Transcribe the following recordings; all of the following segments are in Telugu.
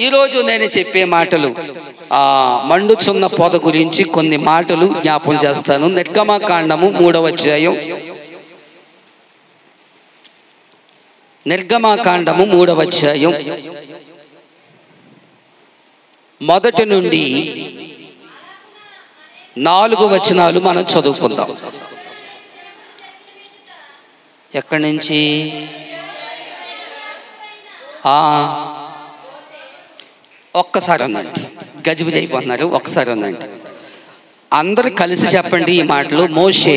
ఈరోజు నేను చెప్పే మాటలు మండుచున్న పొద గురించి కొన్ని మాటలు జ్ఞాపం చేస్తాను. నిర్గమకాండము 3వ అధ్యాయం. నిర్గమకాండము 3వ అధ్యాయం మొదటి నుండి 4 వచనాలు మనం చదువుకుందాం. ఎక్కడి నుంచి? ఒక్కసారి అనండి, గజిబిజి అయిపోతున్నారు. ఒక్కసారి అనండి, అందరూ కలిసి చెప్పండి ఈ మాటలు. మోషే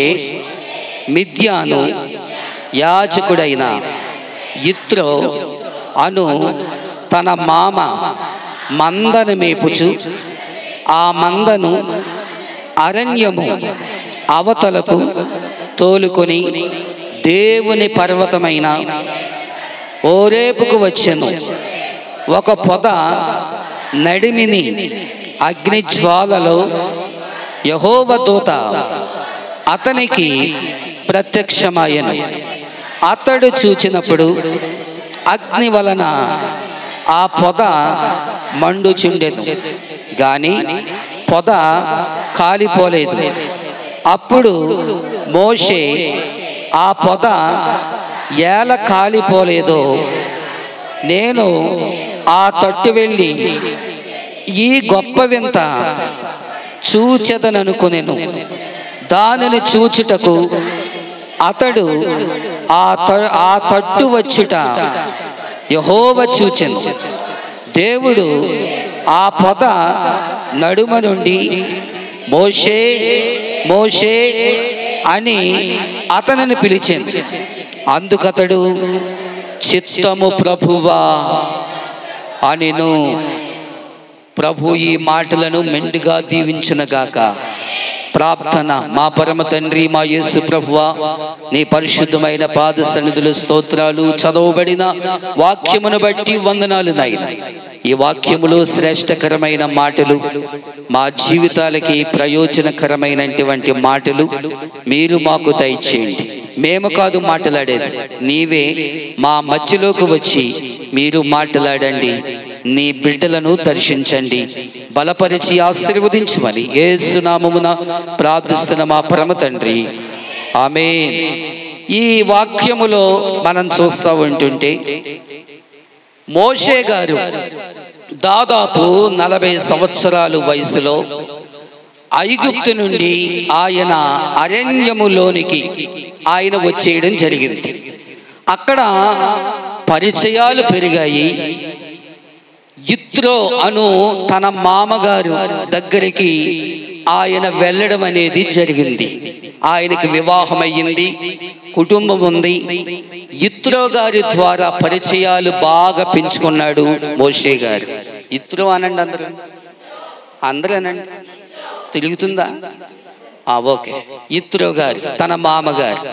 మిద్యాను యాజకుడైన యిత్రో అను తన మామ మందను మేపుచు ఆ మందను అరణ్యము అవతలకు తోలుకొని దేవుని పర్వతమైన హోరేబుకు వచ్చెను. ఒక పొద నడిమిని అగ్నిజ్వాలలో యెహోవా దూత అతనికి ప్రత్యక్షమాయెను. అతడు చూచినప్పుడు అగ్ని వలన ఆ పొద మండుచుండెను, గాని పొద కాలిపోలేదు. అప్పుడు మోషే ఆ పొద ఏల కాలిపోలేదో నేను ఆ తట్టు వెళ్ళి ఈ గొప్ప వింత చూచెదననుకొనెను. దానిని చూచుటకు అతడు ఆ తట్టు వచ్చుట యెహోవా చూచెను. దేవుడు ఆ పొద నడుమ నుండి మోషే మోషే అని అతనిని పిలిచెను. అందుకతడు చిత్తము ప్రభువా అనెను. ప్రభు ఈ మాటలను మెండుగా దీవించునుగాక. ప్రార్థన. మా పరమ తండ్రి, మా యేసు ప్రభువా, నీ పరిశుద్ధమైన పాద సన్నిధులు స్తోత్రాలు. చదవబడిన వాక్యమును బట్టి వందనాలు నాయన. ఈ వాక్యములో శ్రేష్టకరమైన మాటలు, మా జీవితాలకి ప్రయోజనకరమైనటువంటి మాటలు మీరు మాకు దయచేయండి. మేము కాదు మాట్లాడేది, నీవే మా మధ్యలోకి వచ్చి మీరు మాట్లాడండి. నీ బిడ్డలను దర్శించండి, బలపరిచి ఆశీర్వదించమని యేసు నామమున ప్రార్థిస్తున్న మా పరమ తండ్రి, ఆమేన్. ఈ వాక్యములో మనం చూస్తూ ఉంటుంటే మోషే గారు దాదాపు 40 సంవత్సరాలు వయసులో ఐగుప్తు నుండి ఆయన అరణ్యములోనికి ఆయన వచ్చేయడం జరిగింది. అక్కడ పరిచయాలు పెరిగాయి. యిత్రో అను తన మామగారు దగ్గరికి ఆయన వెళ్ళడం అనేది జరిగింది. ఆయనకి వివాహం అయ్యింది, కుటుంబం ఉంది. యిత్రో గారి ద్వారా పరిచయాలు బాగా పెంచుకున్నాడు మోషే గారు. యిత్రో అనండి, అందరూ అనండి, తిరుగుతుందా? ఓకే. యిత్రో గారు తన మామగారు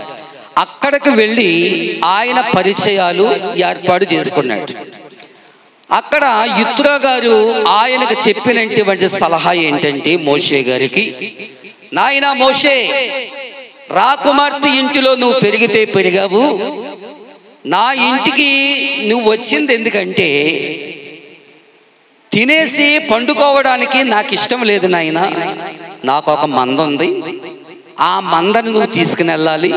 అక్కడికి వెళ్ళి ఆయన పరిచయాలు ఏర్పాటు చేసుకున్నాడు. అక్కడ యిత్రో గారు ఆయనకు చెప్పినటువంటి సలహా ఏంటంటే మోషే గారికి, నాయనా మోషే, రాకుమార్తె ఇంటిలో నువ్వు పెరిగితే పెరిగావు, నా ఇంటికి నువ్వు వచ్చింది ఎందుకంటే తినేసి పండుకోవడానికి నాకు ఇష్టం లేదు నాయనా. నాకు ఒక మంద ఉంది, ఆ మందను నువ్వు తీసుకుని వెళ్ళాలి,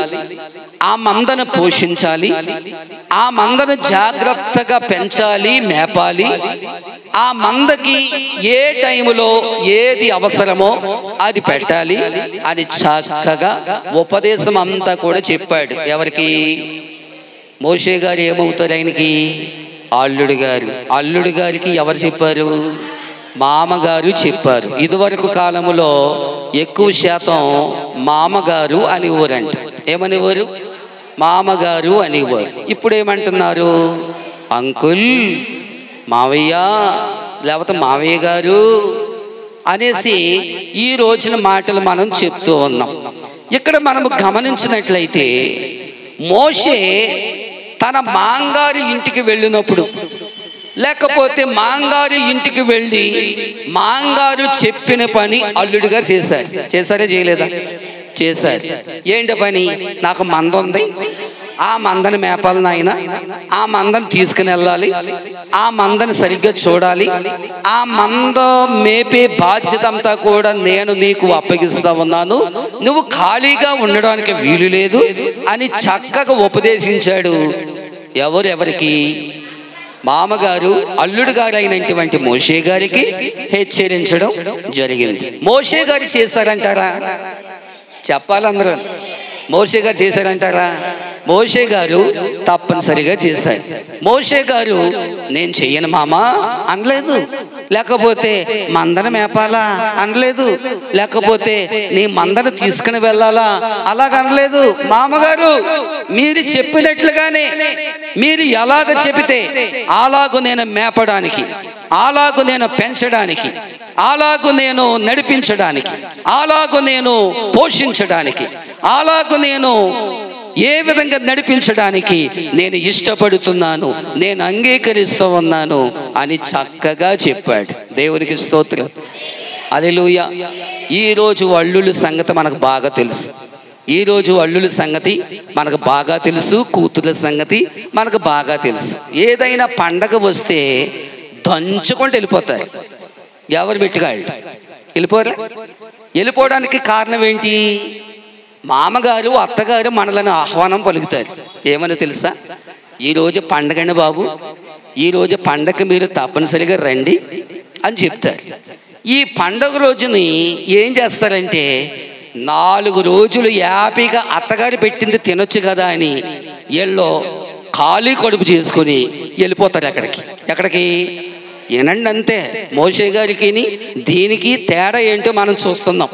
ఆ మందను పోషించాలి, ఆ మందను జాగ్రత్తగా పెంచాలి, మేపాలి, ఆ మందకి ఏ టైములో ఏది అవసరమో అది పెట్టాలి అని చక్కగా ఉపదేశం అంతా కూడా చెప్పాడు. ఎవరికి? మోషే గారు ఏమవుతారు ఆయనకి? అల్లుడు గారు. అల్లుడు గారికి ఎవరు చెప్పారు? మామగారు చెప్పారు. ఇదివరకు కాలంలో ఎక్కువ శాతం మామగారు అనేవారంట. ఏమనేవారు? మామగారు అనేవారు. ఇప్పుడు ఏమంటున్నారు? అంకుల్, మావయ్య, లేకపోతే మావయ్య గారు అనేసి ఈ రోజున మాటలు మనం చెప్తూ ఉన్నాం. ఇక్కడ మనము గమనించినట్లయితే మోషే తన మాంగారి ఇంటికి వెళ్ళినప్పుడు, లేకపోతే మాంగారు ఇంటికి వెళ్ళి మాంగారు చెప్పిన పని అల్లుడు గారు చేశారా చేయలేదా? చేశారు. ఏంటి పని? నాకు మంద ఉంది, ఆ మందని మేపాలి నాయన, ఆ మందని తీసుకుని వెళ్ళాలి, ఆ మందని సరిగ్గా చూడాలి, ఆ మంద మేపే బాధ్యత అంతా కూడా నేను నీకు అప్పగిస్తా ఉన్నాను, నువ్వు ఖాళీగా ఉండడానికి వీలు లేదు అని చక్కగా ఉపదేశించాడు. ఎవరికి? మామగారు అల్లుడు గారు అయినటువంటి మోషే గారికి హెచ్చరించడం జరిగింది. మోషే గారు చేశారంటారా? చెప్పాలందరూ. మోషే గారు చేశారంటారా? మోషే గారు తప్పనిసరిగా చేశారు. మోషే గారు నేను చెయ్యను మామా అనలేదు, లేకపోతే మందను మేపాలా అనలేదు, లేకపోతే నీ మందను తీసుకుని వెళ్ళాలా అలాగనలేదు. మామగారు మీరు చెప్పినట్లుగానే, మీరు ఎలాగ చెబితే అలాగూ నేను మేపడానికి, అలాగూ నేను పెంచడానికి, అలాగూ నేను నడిపించడానికి, అలాగూ నేను పోషించడానికి, అలాగూ నేను ఏ విధంగా నడిపించడానికి నేను ఇష్టపడుతున్నాను, నేను అంగీకరిస్తూ ఉన్నాను అని చక్కగా చెప్పాడు. దేవునికి స్తోత్రం. హల్లెలూయా. ఈరోజు అల్లుళ్ళ సంగతి మనకు బాగా తెలుసు. ఈరోజు అల్లుళ్ళ సంగతి మనకు బాగా తెలుసు, కూతుర్ల సంగతి మనకు బాగా తెలుసు. ఏదైనా పండగ వస్తే దంచుకుంటూ వెళ్ళిపోతారు. ఎవరు పెట్టుకాళ్ళు వెళ్ళిపోరా? వెళ్ళిపోవడానికి కారణం ఏంటి? మామగారు అత్తగారు మనలను ఆహ్వానం పలుకుతారు. ఏమని తెలుసా? ఈరోజు పండగండి బాబు, ఈరోజు పండగ మీరు తప్పనిసరిగా రండి అని చెప్తారు. ఈ పండగ రోజుని ఏం చేస్తారంటే 4 రోజులు హ్యాపీగా అత్తగారు పెట్టింది తినొచ్చు కదా అని వీళ్ళు ఖాళీ కడుపు చేసుకుని వెళ్ళిపోతారు. ఎక్కడికి వినండి అంతే. మోషే గారికి దీనికి తేడా ఏంటో మనం చూస్తున్నాం.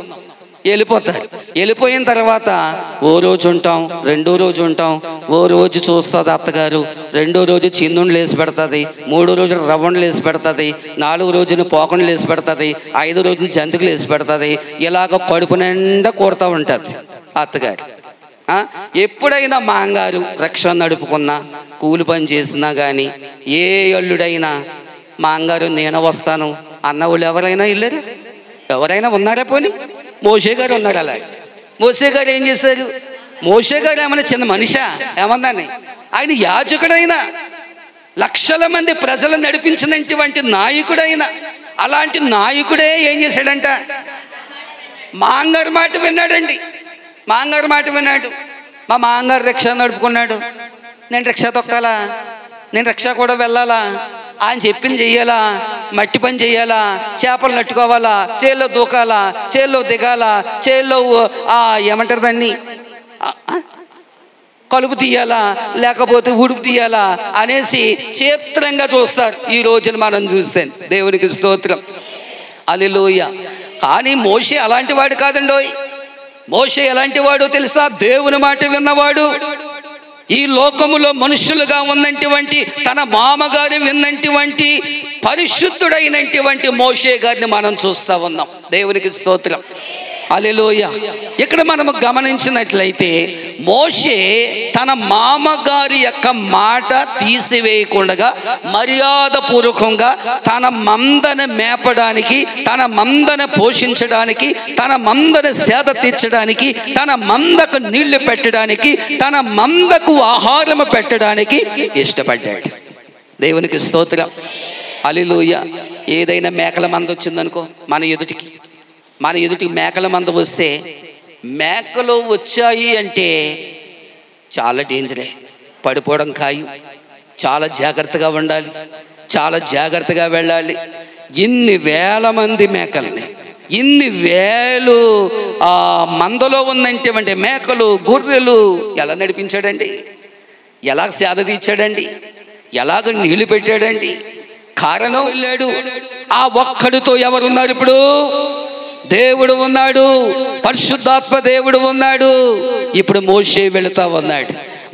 వెళ్ళిపోతారు. వెళ్ళిపోయిన తర్వాత ఓ రోజు ఉంటాం, రెండో రోజు ఉంటాం, ఓ రోజు చూస్తుంది అత్తగారు, రెండో రోజు చిందుండ్లు వేసి పెడుతుంది, మూడో రోజు రవ్వండ్లు వేసి పెడుతుంది, 4వ రోజున పోకండ్లు వేసి పెడుతుంది, 5వ రోజున జంతుకులు వేసి పెడుతుంది. ఇలాగ కడుపు నిండా కూడుతూ ఉంటుంది అత్తగారు. ఎప్పుడైనా మాంగారు రక్షణ నడుపుకున్నా, కూలి పని చేసినా కానీ, ఏ అల్లుడైనా మాంగారు నేను వస్తాను అన్న వాళ్ళు ఎవరైనా వెళ్ళారు? ఎవరైనా ఉన్నారా? పోనీ మోషే గారు ఉన్నారు. అలాగే మోషే గారు ఏం చేశారు? మోషే గారు ఏమైనా చిన్న మనిషా? ఏమన్నాని? ఆయన యాజకుడైనా, లక్షల మంది ప్రజలను నడిపించినటువంటి నాయకుడైనా, అలాంటి నాయకుడే ఏం చేశాడంట? మాంగారు మాట విన్నాడండి. మాంగారు మాట విన్నాడు. మా మాంగారు రిక్షా నడుపుకున్నాడు, నేను రిక్షా తొక్కాలా, నేను రిక్షా కూడా వెళ్ళాలా, ఆయన చెప్పింది చెయ్యాలా, మట్టి పని చెయ్యాలా, చేపలు నట్టుకోవాలా, చేల్లో దూకాలా, చేల్లో దిగాలా, చేల్లో ఏమంటారు దాన్ని కలుపు తీయాలా, లేకపోతే ఉడుపు తీయాలా అనేసి చిత్రంగా చూస్తారు ఈ రోజున మనం చూస్తే. దేవునికి స్తోత్రం. హల్లెలూయా. కానీ మోషే అలాంటి వాడు కాదండోయ్. మోషే ఎలాంటి వాడు తెలుసా? దేవుని మాట విన్నవాడు. ఈ లోకములో మనుషులుగా ఉన్నటువంటి తన మామగారు విన్నటువంటి పరిశుద్ధుడైనటువంటి మోషే గారిని మనం చూస్తూ ఉన్నాం. దేవునికి స్తోత్రం. హల్లెలూయా. ఇక్కడ మనము గమనించినట్లయితే మోషే తన మామగారి యొక్క మాట తీసివేయకుండా మర్యాదపూర్వకంగా తన మందను మేపడానికి, తన మందను పోషించడానికి, తన మందను సేద తీర్చడానికి, తన మందకు నీళ్లు పెట్టడానికి, తన మందకు ఆహారము పెట్టడానికి ఇష్టపడ్డాడు. దేవునికి స్తోత్రం. హల్లెలూయా. ఏదైనా మేకల మంద వచ్చిందనుకో మన ఎదుటికి మేకల మంద వస్తే, మేకలు వచ్చాయి అంటే చాలా డేంజరే, పడిపోవడం ఖాయం. చాలా జాగ్రత్తగా ఉండాలి, చాలా జాగ్రత్తగా వెళ్ళాలి. ఇన్ని వేల మంది మేకల్ని, ఇన్ని వేలు మందలో ఉన్నటువంటి మేకలు, గొర్రెలు ఎలా నడిపించాడండి? ఎలా సేద తీర్చాడండి? ఎలాగ నీళ్లు పెట్టాడండి? కారణం వెళ్ళాడు. ఆ ఒక్కడితో ఎవరున్నారు? ఇప్పుడు దేవుడు ఉన్నాడు, పరిశుద్ధాత్మ దేవుడు ఉన్నాడు. ఇప్పుడు మోషే వెళుతా ఉన్నాడు.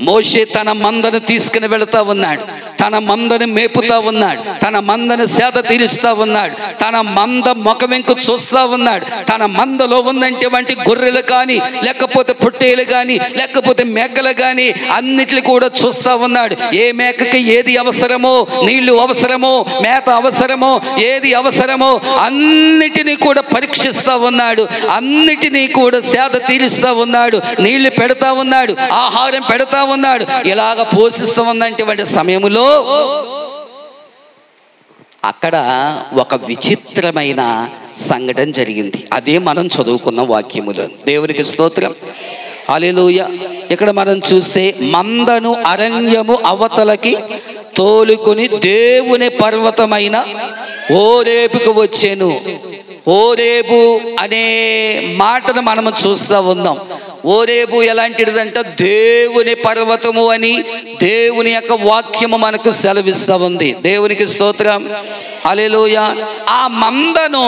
మోషే తన మందను తీసుకుని వెళుతా ఉన్నాడు. తన మందను మేపుతా ఉన్నాడు, తన మందను సేద తీరుస్తూ ఉన్నాడు, తన మంద ముఖవెంకు చూస్తూ ఉన్నాడు. తన మందలో ఉన్నటువంటి గొర్రెలు కానీ, లేకపోతే పొట్టేలు కానీ, లేకపోతే మేకలు కానీ అన్నిటిని కూడా చూస్తూ ఉన్నాడు. ఏ మేకకి ఏది అవసరమో, నీళ్లు అవసరమో, మేత అవసరమో, ఏది అవసరమో అన్నిటినీ కూడా పరీక్షిస్తూ ఉన్నాడు. అన్నిటినీ కూడా సేద తీరుస్తూ ఉన్నాడు, నీళ్లు పెడతా ఉన్నాడు, ఆహారం పెడతా ఉన్నాడు. ఇలాగ పోషిస్తూ ఉన్నటువంటి సమయంలో అక్కడ ఒక విచిత్రమైన సంఘటన జరిగింది. అదే మనం చదువుకున్న వాక్యములో. దేవునికి స్తోత్రం, హల్లెలూయా. ఇక్కడ మనం చూస్తే మందను అరణ్యము అవతలకి తోలుకొని దేవుని పర్వతమైన హోరేబుకు వచ్చాను. హోరేబు అనే మాటను మనం చూస్తూ ఉన్నాం. హోరేబు ఎలాంటిదంటే దేవుని పర్వతము అని దేవుని యొక్క వాక్యము మనకు సెలవిస్తూ ఉంది. దేవునికి స్తోత్రం, హల్లెలూయా. ఆ మందను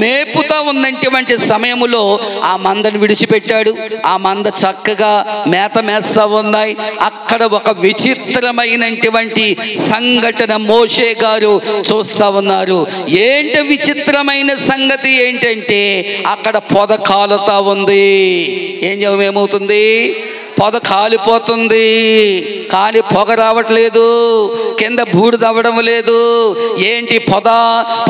మేపుతా ఉన్నటువంటి సమయములో ఆ మందను విడిచిపెట్టాడు. ఆ మంద చక్కగా మేత మేస్తా ఉన్నాయి. అక్కడ ఒక విచిత్రమైనటువంటి సంఘటన మోషే గారు చూస్తా ఉన్నారు. ఏంటి విచిత్రమైన సంగతి ఏంటంటే అక్కడ పొద కాలుతా ఉంది. ఏమవుతుంది? పొద కాలిపోతుంది, కానీ పొగ రావట్లేదు, కింద బూడిద అవ్వడం లేదు. ఏంటి?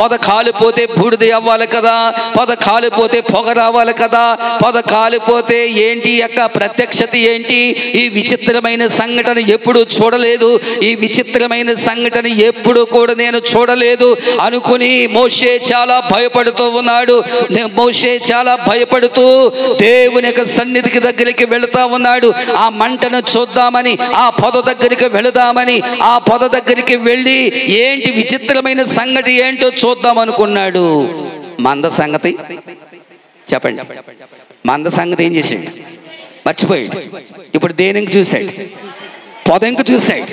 పొద కాలిపోతే బూడిద అవ్వాలి కదా, పొద కాలిపోతే పొగ రావాలి కదా. పొద కాలిపోతే ఏంటి యొక్క ప్రత్యక్షత ఏంటి? ఈ విచిత్రమైన సంఘటన ఎప్పుడు చూడలేదు, ఈ విచిత్రమైన సంఘటన ఎప్పుడు కూడా నేను చూడలేదు అనుకుని మోషే చాలా భయపడుతూ ఉన్నాడు. మోషే చాలా భయపడుతూ దేవుని యొక్క సన్నిధికి దగ్గరికి వెళుతా ఉన్నాడు. ఆ మంటను చూద్దామని, ఆ పొద దగ్గరికి వెళదామని, ఆ పొద దగ్గరికి వెళ్ళి ఏంటి విచిత్రమైన సంగతి ఏంటో చూద్దాం అనుకున్నాడు. మంద సంగతి చెప్పండి. మంద సంగతి ఏం చేశాడు? మర్చిపోయాడు. ఇప్పుడు దేనికి చూశాడు? పొద ఎంకు చూశాడు.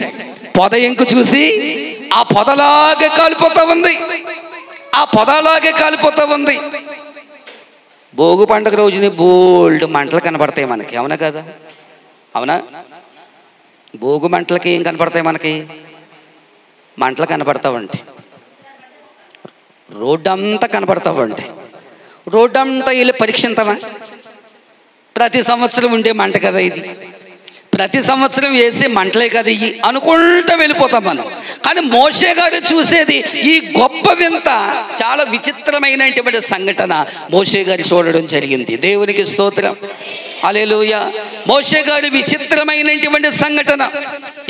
పొద ఎంకు చూసి ఆ పొదలాగే కాలిపోతా ఉంది, ఆ పొదలాగే కాలిపోతా ఉంది. భోగి పండుగ రోజుని బోల్డ్ మంటలు కనబడతాయి మనకి, అవునా కదా? అవునా? భోగి మంటలకి ఏం కనపడతాయి మనకి? మంటలు కనపడతావంటే రోడ్డు అంతా కనపడతావంటే రోడ్డు అంతా వెళ్ళి పరీక్షించమా? ప్రతి సంవత్సరం ఉండే మంట కదా ఇది, ప్రతి సంవత్సరం వేసే మంటలే కదా ఇవి అనుకుంటూ వెళ్ళిపోతాం మనం. కానీ మోషే గారు చూసేది ఈ గొప్ప వింత, చాలా విచిత్రమైనటువంటి సంఘటన మోషే గారు చూడడం జరిగింది. దేవునికి స్తోత్రం, హల్లెలూయా. మోషే గారి విచిత్రమైనటువంటి సంఘటన,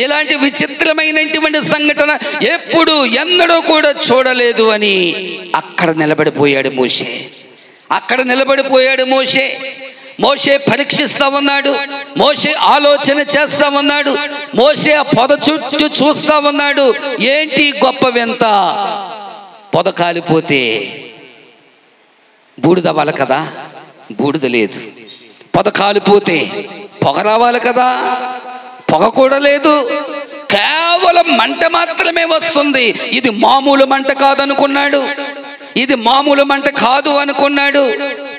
ఇలాంటి విచిత్రమైనటువంటి సంఘటన ఎప్పుడు ఎన్నడూ కూడా చూడలేదు అని అక్కడ నిలబడిపోయాడు మోషే. అక్కడ నిలబడిపోయాడు మోషే. మోషే పరీక్షిస్తా ఉన్నాడు, మోషే ఆలోచన చేస్తా ఉన్నాడు, మోషే ఆ పొద చుట్టూ చూస్తా ఉన్నాడు. ఏంటి గొప్ప వింత? పొద కాలిపోతే బూడిద అవ్వాలి కదా, బూడిద లేదు. పొద కాలిపోతే పొగ రావాలి కదా, పొగ కూడా లేదు. కేవలం మంట మాత్రమే వస్తుంది. ఇది మామూలు మంట కాదనుకున్నాడు, ఇది మామూలు మంట కాదు అనుకున్నాడు.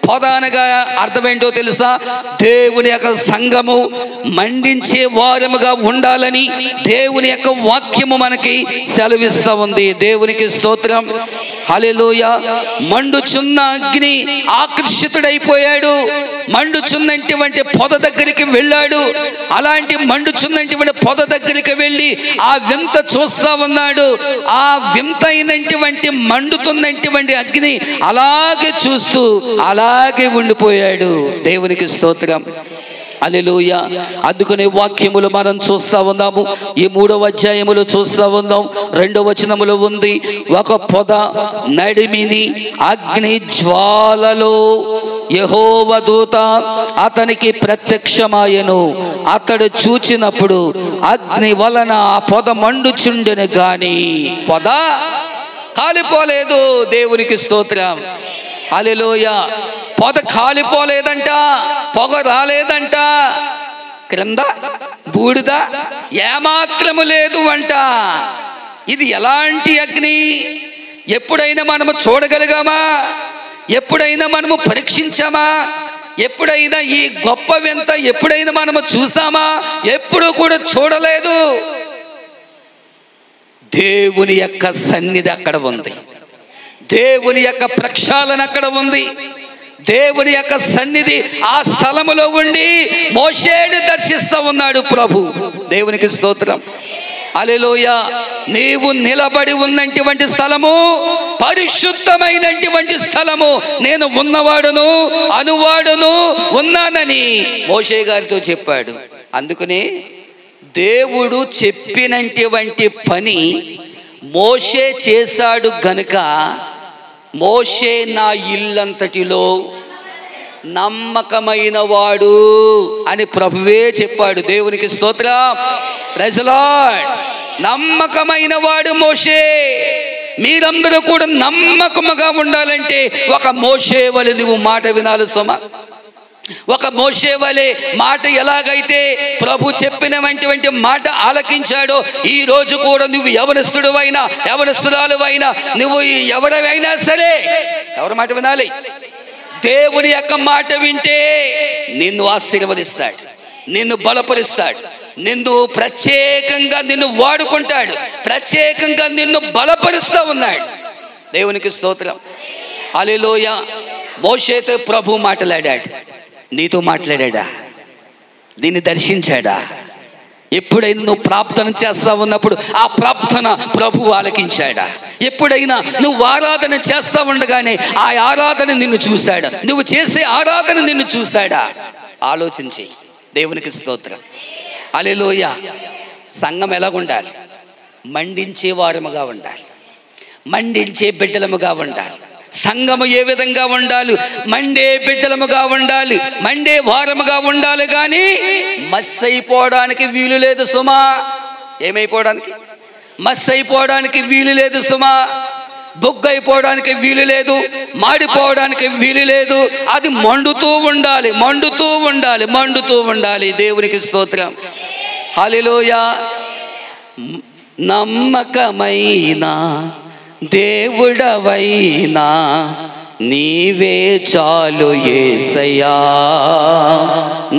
పొద అనగా అర్థం ఏంటో తెలుసా? దేవుని యొక్క సంఘము మండించే వారముగా ఉండాలని దేవుని యొక్క వాక్యము మనకి సెలవిస్తూ ఉంది. దేవునికి స్తోత్రం, హల్లెలూయా. మండుచున్న అగ్ని ఆకర్షితుడైపోయాడు. మండుచున్నటువంటి పొద దగ్గరికి వెళ్ళాడు. అలాంటి మండుచున్నటువంటి పొద దగ్గరికి వెళ్ళి ఆ వింత చూస్తా ఉన్నాడు. ఆ వింత అయినటువంటి మండుతున్నటువంటి అగ్ని అలాగే చూస్తూ అలాగే ఉండిపోయాడు. దేవునికి స్తోత్రం, హల్లెలూయా. అందుకనే వాక్యములు మనం చూస్తా ఉన్నాము. ఈ 3వ అధ్యాయములు చూస్తా ఉన్నాం. 2వ వచనములో ఉంది, ఒక పొద నడిమిని అగ్ని జ్వాలలో యెహోవా దూత అతనికి ప్రత్యక్షమాయెను. అతడు చూచినప్పుడు అగ్ని వలన ఆ పొద మండుచుండెను గాని పొద కాలిపోలేదు. దేవునికి స్తోత్రం, హల్లెలూయా. పొద కాలిపోలేదంట, పొగ రాలేదంట, క్రింద బూడిద ఏమాత్రము లేదు అంట. ఇది ఎలాంటి అగ్ని? ఎప్పుడైనా మనము చూడగలిగామా? ఎప్పుడైనా మనము పరీక్షించామా? ఎప్పుడైనా ఈ గొప్ప వింత ఎప్పుడైనా మనము చూసామా? ఎప్పుడు కూడా చూడలేదు. దేవుని యొక్క సన్నిధి అక్కడ ఉంది, దేవుని యొక్క ప్రక్షాళన అక్కడ ఉంది, దేవుని యొక్క సన్నిధి ఆ స్థలములో ఉండి మోషేని దర్శిస్తూ ఉన్నాడు ప్రభు. దేవునికి స్తోత్రం. హల్లెలూయా. నీవు నిలబడి ఉన్నటువంటి స్థలము పరిశుద్ధమైనటువంటి స్థలము. నేను ఉన్నవాడును అనువాడును ఉన్నానని మోషే గారితో చెప్పాడు. అందుకనే దేవుడు చెప్పినటువంటి పని మోషే చేశాడు గనుక మోషే నా ఇల్లంతటిలో నమ్మకమైన వాడు అని ప్రభువే చెప్పాడు. దేవునికి స్తోత్రం. Praise the lord. నమ్మకమైన వాడు మోషే. మీరందరూ కూడా నమ్మకముగా ఉండాలంటే ఒక మోషే వలె నువ్వు మాట వినాలి సుమ. ఒక మోషే వలె మాట ఎలాగైతే ప్రభు చెప్పినటువంటి మాట ఆలకించాడో ఈ రోజు కూడా నువ్వు యవనస్తుడు అయినా యవనస్తురాలు అయినా నువ్వు ఎవరైనా సరే ఎవరి మాట వినాలి? దేవుని యొక్క మాట వింటే నిన్ను ఆశీర్వదిస్తాడు, నిన్ను బలపరుస్తాడు, నిన్ను ప్రత్యేకంగా నిన్ను వాడుకుంటాడు, ప్రత్యేకంగా నిన్ను బలపరుస్తూ ఉన్నాడు. దేవునికి స్తోత్రం. హల్లెలూయా. మోషేతో ప్రభు మాట్లాడాడు. నీతో మాట్లాడా? దీన్ని దర్శించాడా? ఎప్పుడైనా నువ్వు ప్రార్థన చేస్తా ఉన్నప్పుడు ఆ ప్రార్థన ప్రభు ఆలకించాడా? ఎప్పుడైనా నువ్వు ఆరాధన చేస్తా ఉండగానే ఆ ఆరాధన నిన్ను చూశాడా? నువ్వు చేసే ఆరాధన నిన్ను చూశాడా? ఆలోచించి. దేవునికి స్తోత్రం. హల్లెలూయా. సంఘం ఎలాగుండాలి? మండించే వారముగా ఉండాలి, మండించే బిడ్డలముగా ఉండాలి. సంఘము ఏ విధంగా ఉండాలి? మండే బిడ్డలముగా ఉండాలి, మండే వారముగా ఉండాలి. కానీ మస్ అయిపోవడానికి వీలు లేదు సుమా. ఏమైపోవడానికి? మస్ అయిపోవడానికి వీలు లేదు సుమా. బొగ్గు అయిపోవడానికి వీలు లేదు, మాడిపోవడానికి వీలు లేదు. అది మండుతూ ఉండాలి, మండుతూ ఉండాలి, మండుతూ ఉండాలి. దేవునికి స్తోత్రం. హల్లెలూయా. నమ్మకమైన దేవుడవైనా నీవే చాలు యేసయ్యా.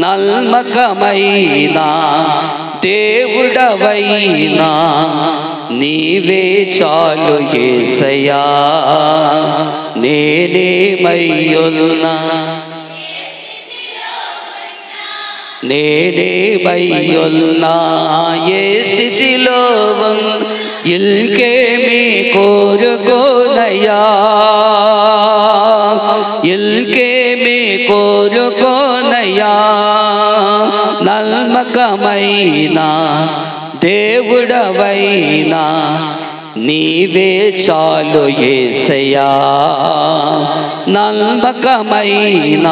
నమ్మకమైన దేవుడవైనా నీవే చాలు యేసయ్యా. నేనేమయ్యున్నా నేనేమయ్యున్నా ఏ స్థితిలో ఇల్కేమి కోరుకోనయ్యా, ఇల్కేమి కోరుకోనయ్యా. నమ్మకమైన దేవుడవైనా నీవే చాలు యేసయ్యా. నమ్మకమైన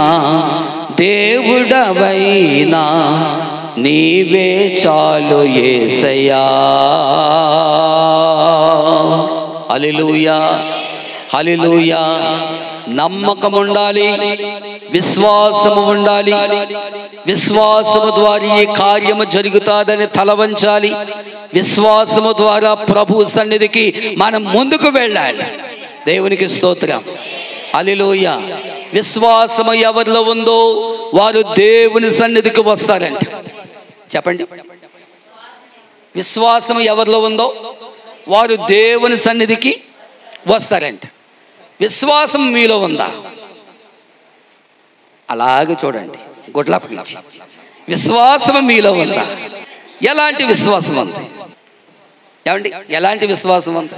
దేవుడవైనా నీవే చాలు యేసయ్యా. హల్లెలూయా. హల్లెలూయా. నమ్మకం ఉండాలి, విశ్వాసము ఉండాలి. విశ్వాసము ద్వారా ఈ కార్యము జరుగుతాదని తల వంచాలి. విశ్వాసము ద్వారా ప్రభు సన్నిధికి మనం ముందుకు వెళ్ళాలి. దేవునికి స్తోత్రం. హల్లెలూయా. విశ్వాసము ఎవరిలో ఉందో వారు దేవుని సన్నిధికి వస్తారంట. చెప్పండి. విశ్వాసం ఎవరిలో ఉందో వారు దేవుని సన్నిధికి వస్తారంట. విశ్వాసం మీలో ఉందా? అలాగే చూడండి. గుడ్లప్పగించి విశ్వాసం మీలో ఉందా? ఎలాంటి విశ్వాసం ఉంది? ఏమండి, ఎలాంటి విశ్వాసం ఉంది?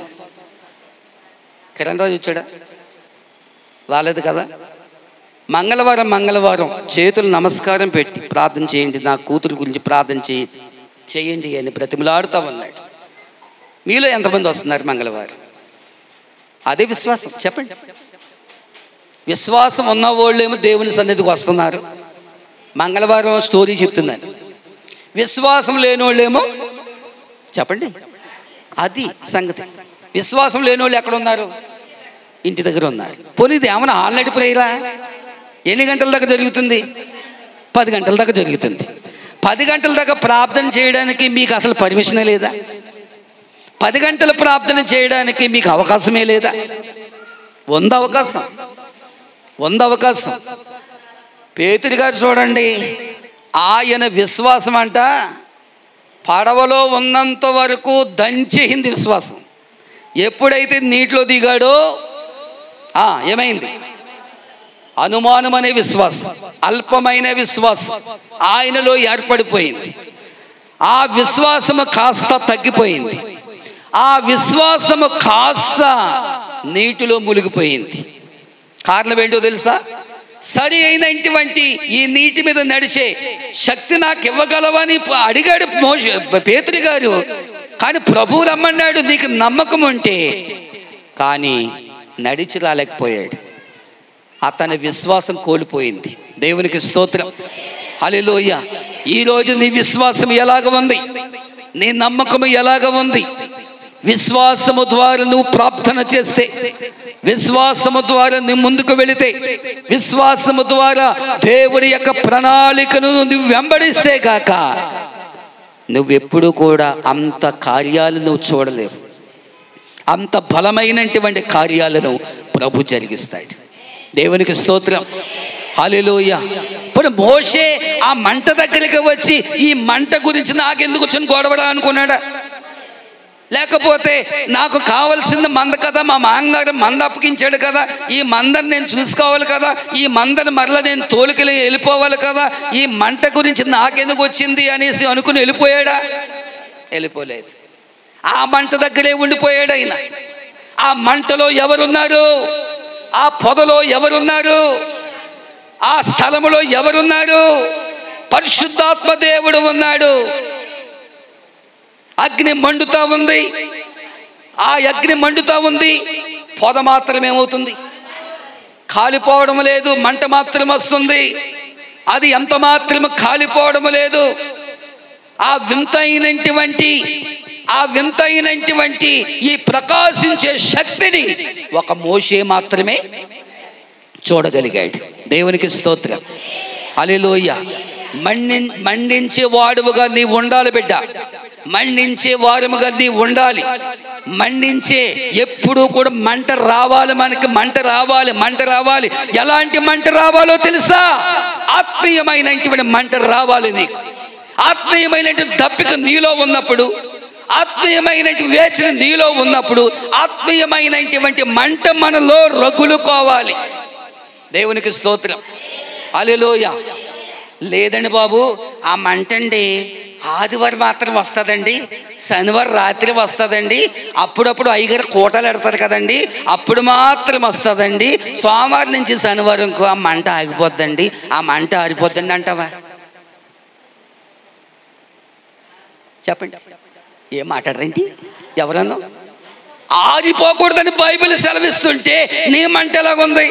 కిరణ్ రాజు వచ్చాడా? రాలేదు కదా. మంగళవారం చేతులు నమస్కారం పెట్టి ప్రార్థన చేయండి, నా కూతురు గురించి ప్రార్థన చేయండి అని బ్రతిమలాడుతూ ఉన్నాడు. మీలో ఎంతమంది వస్తున్నారు మంగళవారం? అదే విశ్వాసం. చెప్పండి. విశ్వాసం ఉన్న వాళ్ళేమో దేవుని సన్నిధికి వస్తున్నారు. మంగళవారం స్టోరీ చెప్తున్నాను. విశ్వాసం లేని వాళ్ళేమో చెప్పండి. అది సంగతి. విశ్వాసం లేని వాళ్ళు ఎక్కడ ఉన్నారు? ఇంటి దగ్గర ఉన్నారు. పోనీ ఇది ఏమన్నా ఆల్రెడీ ప్రేయరా? ఎన్ని గంటల దాకా జరుగుతుంది? 10 గంటల దాకా జరుగుతుంది. 10 గంటల దాకా ప్రార్థన చేయడానికి మీకు అసలు పర్మిషనే లేదా? 10 గంటలు ప్రార్థన చేయడానికి మీకు అవకాశమే లేదా? ఉంది అవకాశం, ఉంది అవకాశం. పేతురు గారు చూడండి, ఆయన విశ్వాసం అంట పడవలో ఉన్నంత వరకు దంచేసింది విశ్వాసం. ఎప్పుడైతే నీటిలో దిగాడో ఏమైంది? అనుమానం అనే విశ్వాసం, అల్పమైన విశ్వాసం ఆయనలో ఏర్పడిపోయింది. ఆ విశ్వాసము కాస్త తగ్గిపోయింది. ఆ విశ్వాసము కాస్త నీటిలో మునిగిపోయింది. కారణం ఏంటో తెలుసా? సరి అయినటువంటి ఈ నీటి మీద నడిచే శక్తి నాకు ఇవ్వగలవని అడిగాడు పేతురు గారు. కానీ ప్రభువు రమ్మన్నాడు నీకు నమ్మకం ఉంటే. కానీ నడిచి రాలేకపోయాడు. అతని విశ్వాసం కోల్పోయింది. దేవునికి స్తోత్రం, హల్లెలూయా. ఈరోజు నీ విశ్వాసం ఎలాగ ఉంది? నీ నమ్మకం ఎలాగ ఉంది? విశ్వాసము ద్వారా నువ్వు ప్రార్థన చేస్తే, విశ్వాసము ద్వారా నువ్వు ముందుకు వెళితే, విశ్వాసము ద్వారా దేవుడి యొక్క ప్రణాళికను నువ్వు వెంబడిస్తే కాక నువ్వెప్పుడు కూడా అంత కార్యాలు నువ్వు చూడలేవు. అంత బలమైనటువంటి కార్యాలను ప్రభు జరిగిస్తాడు. దేవునికి స్తోత్రం, హల్లెలూయా. ఇప్పుడు మోషే ఆ మంట దగ్గరికి వచ్చి ఈ మంట గురించి నాకెందుకు వచ్చిన గొడవరా అనుకున్నాడా? లేకపోతే నాకు కావలసిన మంద కదా, మా మామగారు మంద అప్పగించాడు కదా, ఈ మందని నేను చూసుకోవాలి కదా, ఈ మందని మరలా నేను తోలుకెళ్ళి వెళ్ళిపోవాలి కదా, ఈ మంట గురించి నాకెందుకు వచ్చింది అనేసి అనుకుని వెళ్ళిపోయాడా? వెళ్ళిపోలేదు. ఆ మంట దగ్గరే ఉండిపోయాడు ఆయన. ఆ మంటలో ఎవరున్నారు? ఆ పొదలో ఎవరున్నారు? ఆ స్థలములో ఎవరున్నారు? పరిశుద్ధాత్మ దేవుడు ఉన్నాడు. అగ్ని మండుతా ఉంది. ఆ అగ్ని మండుతా ఉంది. పొద మాత్రం ఏమవుతుంది? కాలిపోవడం లేదు, మంట మాత్రం వస్తుంది. అది ఎంత మాత్రం కాలిపోవడం లేదు. ఆ వింతైనటువంటి ఈ ప్రకాశించే శక్తిని ఒక మోషే మాత్రమే చూడగలిగాడు. దేవునికి స్తోత్రం, హల్లెలూయా. మండించే వాడుగా నీవు ఉండాలి బిడ్డ. మండించే వారముగా నీవు ఉండాలి. మండించే ఎప్పుడు కూడా మంట రావాలి. మనకి మంట రావాలి. ఎలాంటి మంట రావాలో తెలుసా? ఆత్మీయమైనటువంటి మంట రావాలి నీకు. ఆత్మీయమైనటువంటి దప్పిక నీలో ఉన్నప్పుడు, ఆత్మీయమైనటువంటి వేచన నీలో ఉన్నప్పుడు, ఆత్మీయమైనటువంటి మంట మనలో రగులుకోవాలి. దేవునికి స్తోత్రం, హల్లెలూయా. లేదండి బాబు, ఆ మంట అండి ఆదివారం మాత్రం వస్తుందండి, శనివారం రాత్రి వస్తుందండి, అప్పుడప్పుడు అయ్యగారు కోటలు ఎడతారు కదండి, అప్పుడు మాత్రం వస్తుందండి, సోమవారం నుంచి శనివారంకు ఆ మంట ఆగిపోద్దండి, ఆ మంట ఆరిపోద్దండి అంటావా? చెప్పండి, ఏం మాట్లాడరేంటి? ఎవరన్నా ఆరిపోకూడదని బైబిల్ సెలవిస్తుంటే నీ మంట ఎలాగుంది?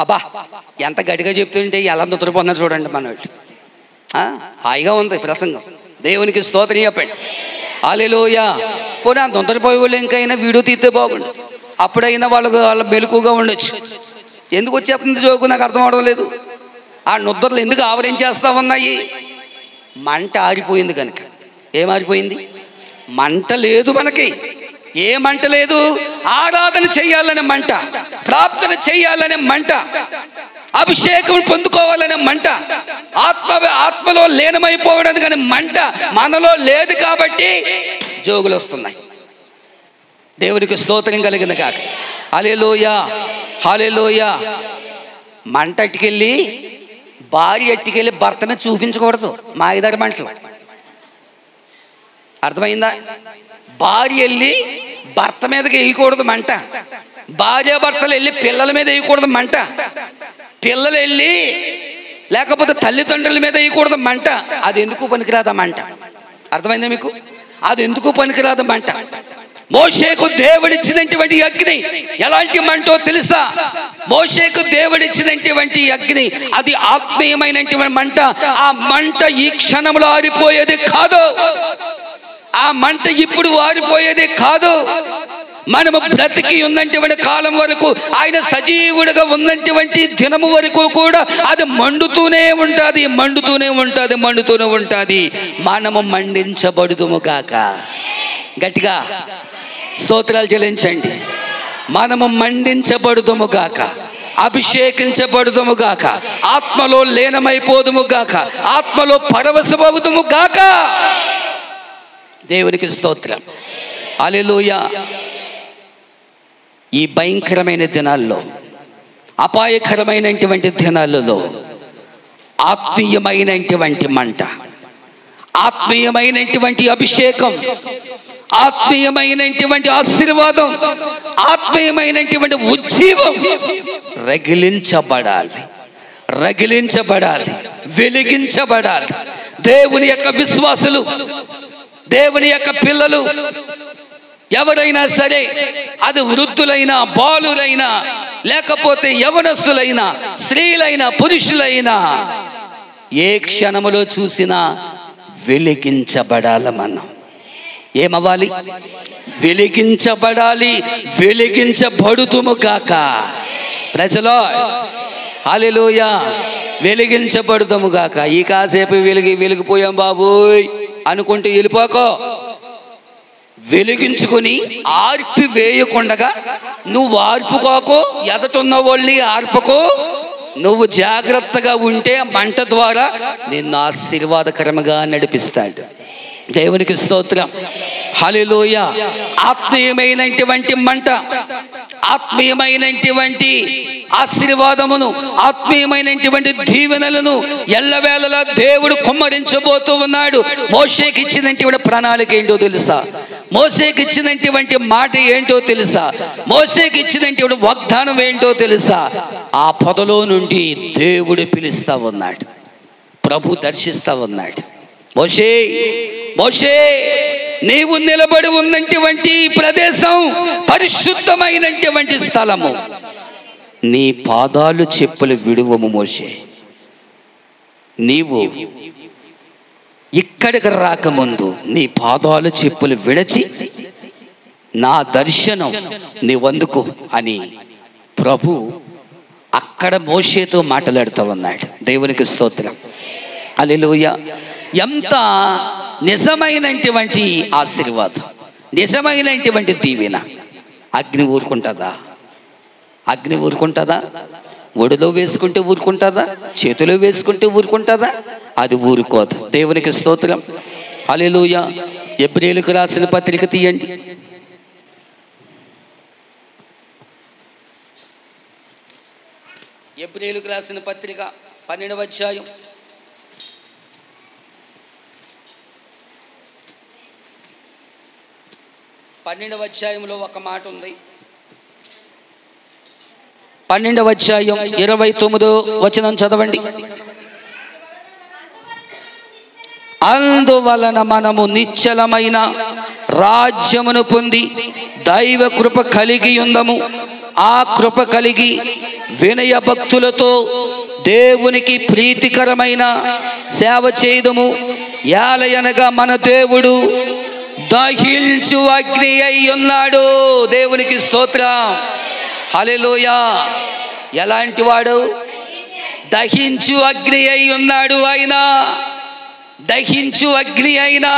అబ్బా, ఎంత గట్టిగా చెప్తుంటే ఎలా నిద్రపోతున్నారు చూడండి మనోళ్ళు. హాయిగా ఉంది ప్రసంగం. దేవునికి స్తోత్రం చెప్పండి, హల్లెలూయా. పోనీ అంత నిద్రపోయే వాళ్ళు ఇంకైనా వీడియో తీస్తే బాగుండు. అప్పుడైనా వాళ్ళ మెలకుగా ఉండొచ్చు. ఎందుకు వచ్చేస్తుంది జోకు నాకు అర్థం అవడం లేదు. ఆ నిద్రలు ఎందుకు ఆవరించేస్తా ఉన్నాయి? మంట ఆరిపోయింది కనుక. ఏం ఆరిపోయింది? మంట లేదు మనకి. ఏ మంట లేదు? ఆరాధన చెయ్యాలనే మంట, ప్రార్థన చెయ్యాలనే మంట, అభిషేకం పొందుకోవాలనే మంట, ఆత్మలో లీనమైపోవడానికి కానీ మంట మనలో లేదు. కాబట్టి జోగులు వస్తున్నాయి. దేవునికి స్తోత్రం కలిగింది కాక. హల్లెలూయా, హల్లెలూయా. మంట అట్టుకెళ్ళి భార్య ఎట్టుకెళ్ళి భర్త మీద చూపించకూడదు. మాయదారి మంటలు, అర్థమైందా? భార్య వెళ్ళి భర్త మీదకి వేయకూడదు మంట. భార్య భర్తలు వెళ్ళి పిల్లల మీద వేయకూడదు మంట. పిల్లలు వెళ్ళి లేకపోతే తల్లిదండ్రుల మీద వేయకూడదు మంట. అది ఎందుకు పనికిరాదు మంట? అర్థమైందా మీకు? అది ఎందుకు పనికిరాదు మంట? మోషేకు దేవుడిచ్చినటువంటి అగ్ని ఎలాంటి మంటో తెలుసా? మోషేకు దేవుడిచ్చినటువంటి అగ్ని అది ఆత్మీయమైనటువంటి మంట. ఆ మంట ఈ క్షణంలో ఆరిపోయేది కాదు. ఆ మంట ఇప్పుడు ఆరిపోయేది కాదు. మనము బ్రతికి ఉన్నటువంటి కాలం వరకు, ఆయన సజీవుడిగా ఉన్నటువంటి దినము వరకు కూడా అది మండుతూనే ఉంటుంది. మనము మండించబడుదుము కాక. గట్టిగా స్తోత్రాలు చెల్లించండి. మనము మండించబడుదుము గాక. అభిషేకించబడుదుము గాక, ఆత్మలో లీనమైపోదుము గాక, ఆత్మలో పరవశమవుదుము గాక. దేవునికి స్తోత్రం. హల్లెలూయా. ఈ భయంకరమైన దినాల్లో, అపాయకరమైనటువంటి దినాలలో ఆత్మీయమైనటువంటి మంట, ఆత్మీయమైనటువంటి అభిషేకం, ఆత్మీయమైనటువంటి ఆశీర్వాదం, ఆత్మీయమైనటువంటి ఉజ్జీవం రగిలించబడాలి, రగిలించబడాలి, వెలిగించబడాలి. దేవుని యొక్క విశ్వాసులు, దేవుని యొక్క పిల్లలు ఎవరైనా సరే, అది వృద్ధులైనా, బాలురైనా, లేకపోతే యవనస్తులైనా, స్త్రీలైనా, పురుషులైనా, ఏ క్షణములో చూసినా వెలిగించబడాలి. మనం ఏమవ్వాలి? వెలిగించబడాలి, వెలిగించబడుతుము గాక. ప్రజలో హల్లెలూయా. వెలిగించబడుతుము గాక. ఈ కాసేపు వెలిగిపోయాం బాబోయ్ అనుకుంటూ వెళ్ళిపోకో. వెలిగించుకుని ఆర్పి వేయకుండగా నువ్వు ఆర్పుకోకు, ఎదటున్న వాళ్ళని ఆర్పకు. నువ్వు జాగ్రత్తగా ఉంటే మంట ద్వారా నిన్ను ఆశీర్వాదకరంగా నడిపిస్తాడు. దేవునికి స్తోత్రం. హల్లెలూయా. ఆత్మీయమైనటువంటి మంట, ఆత్మీయమైనటువంటి ఆశీర్వాదమును, ఆత్మీయమైనటువంటి దీవెనలను ఎల్లవేళలా దేవుడు కుమ్మరించబోతూ ఉన్నాడు. మోషేకి ఇచ్చినటువంటి ప్రణాళిక ఏంటో తెలుసా? మోషేకి ఇచ్చినటువంటి మాట ఏంటో తెలుసా? మోషేకి ఇచ్చినటువంటి వాగ్దానం ఏంటో తెలుసా? ఆ పొదలో నుండి దేవుడు పిలుస్తా ఉన్నాడు, ప్రభు దర్శిస్తా ఉన్నాడు. మోషే, మోషే, నీవు నిలబడి ఉన్నటువంటి ప్రదేశం పరిశుద్ధమైనటువంటి స్థలము. నీ పాదాలు చెప్పులు విడువము మోషే. నీవు ఇక్కడికి రాకముందు నీ పాదాలు చెప్పులు విడచి నా దర్శనం నీ వందుకు అని ప్రభు అక్కడ మోషేతో మాట్లాడుతూ ఉన్నాడు. దేవునికి స్తోత్రం. హల్లెలూయా. ఎంత నిజమైనటువంటి ఆశీర్వాదం, నిజమైనటువంటి దీవెన. అగ్ని ఊరుకుంటుందా? అగ్ని ఊరుకుంటుందా? ఒడిలో వేసుకుంటే ఊరుకుంటుందా? చేతిలో వేసుకుంటే ఊరుకుంటుందా? అది ఊరుకోదు. దేవునికి స్తోత్రం. హల్లెలూయా. ఎబ్రీయులకు రాసిన పత్రిక తీయండి. ఎబ్రీయులకు రాసిన పత్రిక 12వ అధ్యాయం 12వ అధ్యాయంలో ఒక మాట ఉంది. 12వ అధ్యాయం 29వ వచనం చదవండి. అందువలన మనము నిశ్చలమైన రాజ్యమును పొంది దైవ కృప కలిగి ఉందము. ఆ కృప కలిగి వినయ భక్తులతో దేవునికి ప్రీతికరమైన సేవ చేయదము. యాలయనగా మన దేవుడు దహించు అగ్ని అయి ఉన్నాడు. దేవునికి స్తోత్రం. హల్లెలూయా. ఎలాంటి వాడు? దహించు అగ్ని అయి ఉన్నాడు ఆయన. దహించు అగ్ని అయినా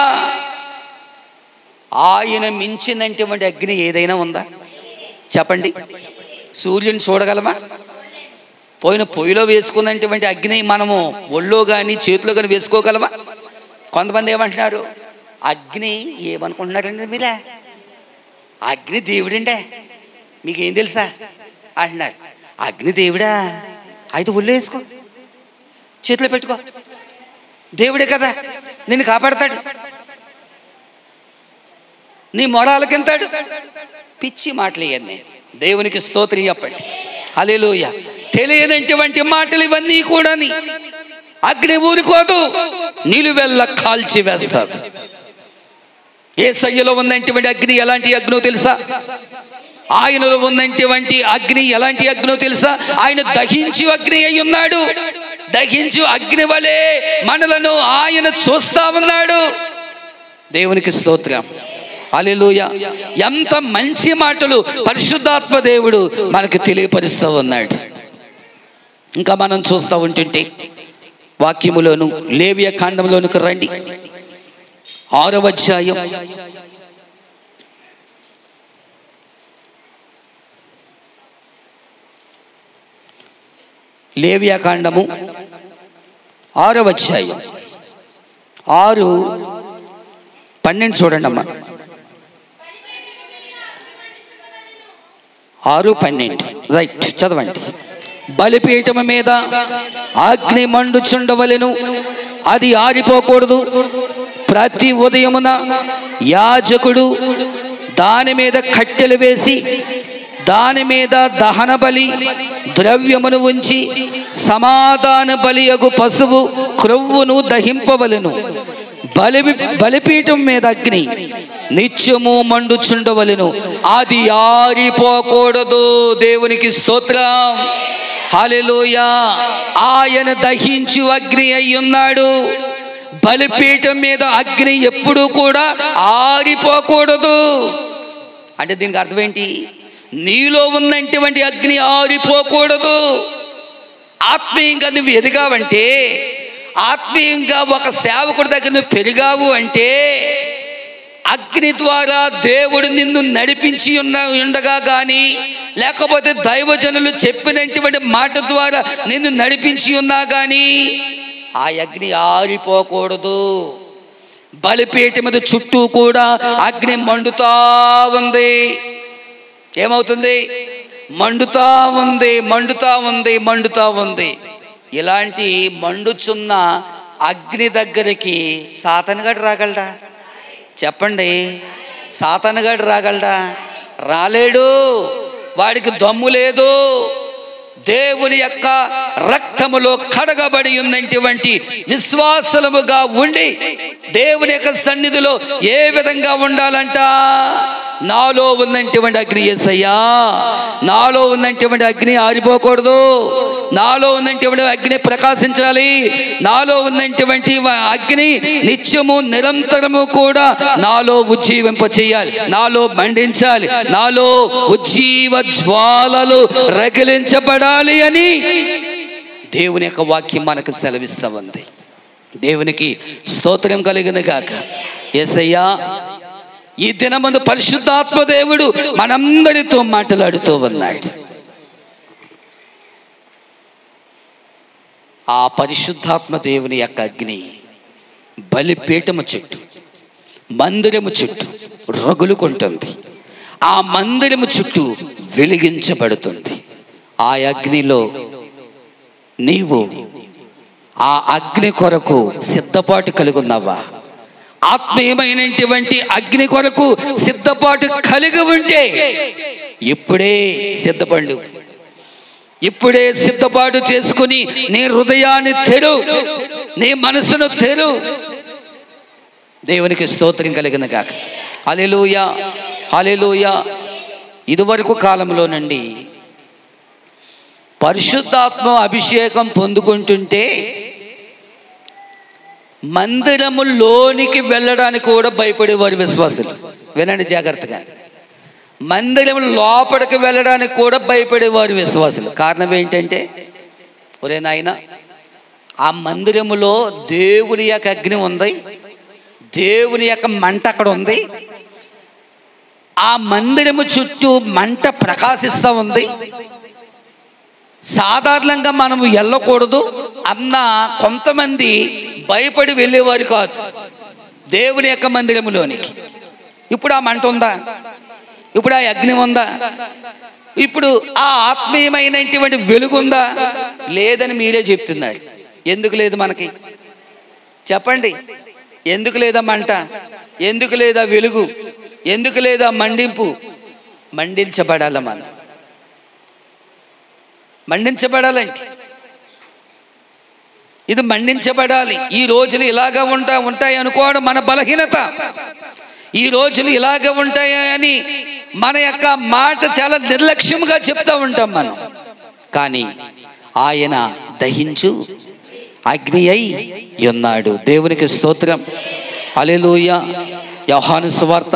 ఆయన మించినటువంటి అగ్ని ఏదైనా ఉందా చెప్పండి? సూర్యుని చూడగలమా? పోయిన పొయ్యిలో వేసుకున్నటువంటి అగ్ని మనము ఒళ్ళో కానీ చేతిలో కానీ వేసుకోగలమా? కొంతమంది ఏమంటున్నారు, అగ్ని ఏమనుకుంటున్నారండి మీరా? అగ్ని దేవుడండే, మీకేం తెలుసా అంటున్నారు. అగ్ని దేవుడా అయితే ఒళ్ళు వేసుకో, చేతిలో పెట్టుకో, దేవుడే కదా నిన్ను కాపాడతాడు, నీ మొరాలకెంతాడు. పిచ్చి మాటలు ఇవన్నీ. దేవునికి స్తోత్రం చెప్పండి. హల్లెలూయా. తెలియనటువంటి మాటలు ఇవన్నీ కూడా. అగ్ని ఊరుకోదు, నిలువెల్ల కాల్చి వేస్తారు. యేసయ్యలో ఉన్నటువంటి అగ్ని ఎలాంటి అగ్నో తెలుసా? ఆయనలో ఉన్నటువంటి అగ్ని ఎలాంటి అగ్నో తెలుసా? ఆయన దహించు అగ్ని అయి ఉన్నాడు. దహించు అగ్ని వలె మనలను ఆయన చూస్తా ఉన్నాడు. దేవునికి స్తోత్రం. హల్లెలూయా. ఎంత మంచి మాటలు పరిశుద్ధాత్మ దేవుడు మనకు తెలియపరుస్తూ ఉన్నాడు. ఇంకా మనం చూస్తూ ఉంటుంటే వాక్యములోను లేవియ కాండంలోనికి రండి. 6వ అధ్యాయం 6 లేవియాకాండము 6వ అధ్యాయం 6:12 చూడండి అమ్మా. 6:12 రైట్, చదవండి. బలిపీఠము మీద అగ్ని మండుచుండవలెను, అది ఆరిపోకూడదు. ప్రతి ఉదయమున యాజకుడు దాని మీద కట్టెలు వేసి దాని మీద దహన బలి ద్రవ్యమును ఉంచి సమాధాన బలియగు పశువు క్రొవ్వును దహింపవలెను. బలిపీఠం మీద అగ్ని నిత్యము మండుచుండవలెను, అది ఆరిపోకూడదు. దేవునికి స్తోత్రం, హల్లెలూయా. ఆయన దహించు అగ్ని అయ్యున్నాడు. బలిపీఠం మీద అగ్ని ఎప్పుడూ కూడా ఆరిపోకూడదు. అంటే దీనికి అర్థం ఏంటి? నీలో ఉన్నటువంటి అగ్ని ఆరిపోకూడదు. ఆత్మీయంగా నువ్వు ఎదిగావంటే, ఆత్మీయంగా ఒక సేవకుడి దగ్గర నువ్వు పెరిగావు అంటే, అగ్ని ద్వారా దేవుడు నిన్ను నడిపించి ఉండగా కానీ, లేకపోతే దైవజనులు చెప్పినటువంటి మాట ద్వారా నిన్ను నడిపించి ఉన్నా కానీ ఆ అగ్ని ఆరిపోకూడదు. బలిపీఠం మీద చుట్టూ కూడా అగ్ని మండుతా ఉంది. ఏమవుతుంది? మండుతా ఉంది, మండుతా ఉంది, మండుతా ఉంది. ఇలాంటి మండుచున్న అగ్ని దగ్గరికి సాతానుగాడు రాగలడా? చెప్పండి, సాతానుగాడు రాగలడా? రాలేడు. వాడికి దమ్ము లేదు. దేవుని యొక్క రక్తములో కడగబడి ఉన్నటువంటి విశ్వాసముగా ఉండి దేవుని యొక్క సన్నిధిలో ఏ విధంగా ఉండాలంట? నాలో ఉన్నటువంటి అగ్ని యేసయ్యా, నాలో ఉన్నటువంటి అగ్ని ఆరిపోకూడదు. నాలో ఉన్నటువంటి అగ్ని ప్రకాశించాలి. నాలో ఉన్నటువంటి అగ్ని నిత్యము నిరంతరము కూడా నాలో ఉజ్జీవింప చేయాలి, నాలో మండించాలి, నాలో ఉజ్జీవ జ్వాలలు రగిలించబడాలి అని దేవుని యొక్క వాక్యం మనకు సెలవిస్తూ ఉంది. దేవునికి స్తోత్రం కలిగిన గాక. యేసయ్యా, ఈ దినమందు పరిశుద్ధాత్మ దేవుడు మనందరితో మాట్లాడుతూ ఉన్నాడు. ఆ పరిశుద్ధాత్మ దేవుని యొక్క అగ్ని బలిపీఠము చుట్టూ, మందిరము చుట్టూ రగులుకుంటుంది. ఆ మందిరము చుట్టూ వెలిగించబడుతుంది. ఆ అగ్నిలో నీవు ఆ అగ్ని కొరకు సిద్ధపాటు కలిగి ఉన్నావా? ఆత్మీయమైనటువంటి అగ్ని కొరకు సిద్ధపాటు కలిగి ఉంటే ఇప్పుడే సిద్ధపడు. ఇప్పుడే సిద్ధపాటు చేసుకుని నీ హృదయాన్ని తెరు, నీ మనసును తెరు. దేవునికి స్తోత్రం కలిగిన గాక. హల్లెలూయా, హల్లెలూయా. ఇదివరకు కాలంలో నుండి పరిశుద్ధాత్మ అభిషేకం పొందుకుంటుంటే మందిరములోనికి వెళ్ళడానికి కూడా భయపడేవారు విశ్వాసులు. వినండి జాగ్రత్తగా. మందిరం లోపలికి వెళ్ళడానికి కూడా భయపడేవారు విశ్వాసులు. కారణం ఏంటంటే, ఒరే నాయన, ఆ మందిరములో దేవుని యొక్క అగ్ని ఉంది, దేవుని యొక్క మంట అక్కడ ఉంది. ఆ మందిరము చుట్టూ మంట ప్రకాశిస్తూ ఉంది. సాధారణంగా మనము వెళ్ళకూడదు అన్న కొంతమంది భయపడి వెళ్ళేవారు కాదు దేవుని యొక్క మందిరములోనికి. ఇప్పుడు ఆ మంట ఉందా? ఇప్పుడు ఆ అగ్ని ఉందా? ఇప్పుడు ఆ ఆత్మీయమైనటువంటి వెలుగు ఉందా? లేదని మీరే చెప్తున్నారు. ఎందుకు లేదు మనకి? చెప్పండి, ఎందుకు లేదా మంట? ఎందుకు లేదా వెలుగు? ఎందుకు లేదా మండింపు? మండించబడాల, మనం మండించబడాలంటే ఇది మండించబడాలి. ఈ రోజులు ఇలాగా ఉంటాయి అనుకోవడం మన బలహీనత. ఈ రోజులు ఇలాగ ఉంటాయని మన యొక్క మాట చాలా నిర్లక్ష్యంగా చెప్తూ ఉంటాం మనం. కానీ ఆయన దహించు అగ్ని అయి ఉన్నాడు. దేవునికి స్తోత్రం, హల్లెలూయా. యోహాను సువార్త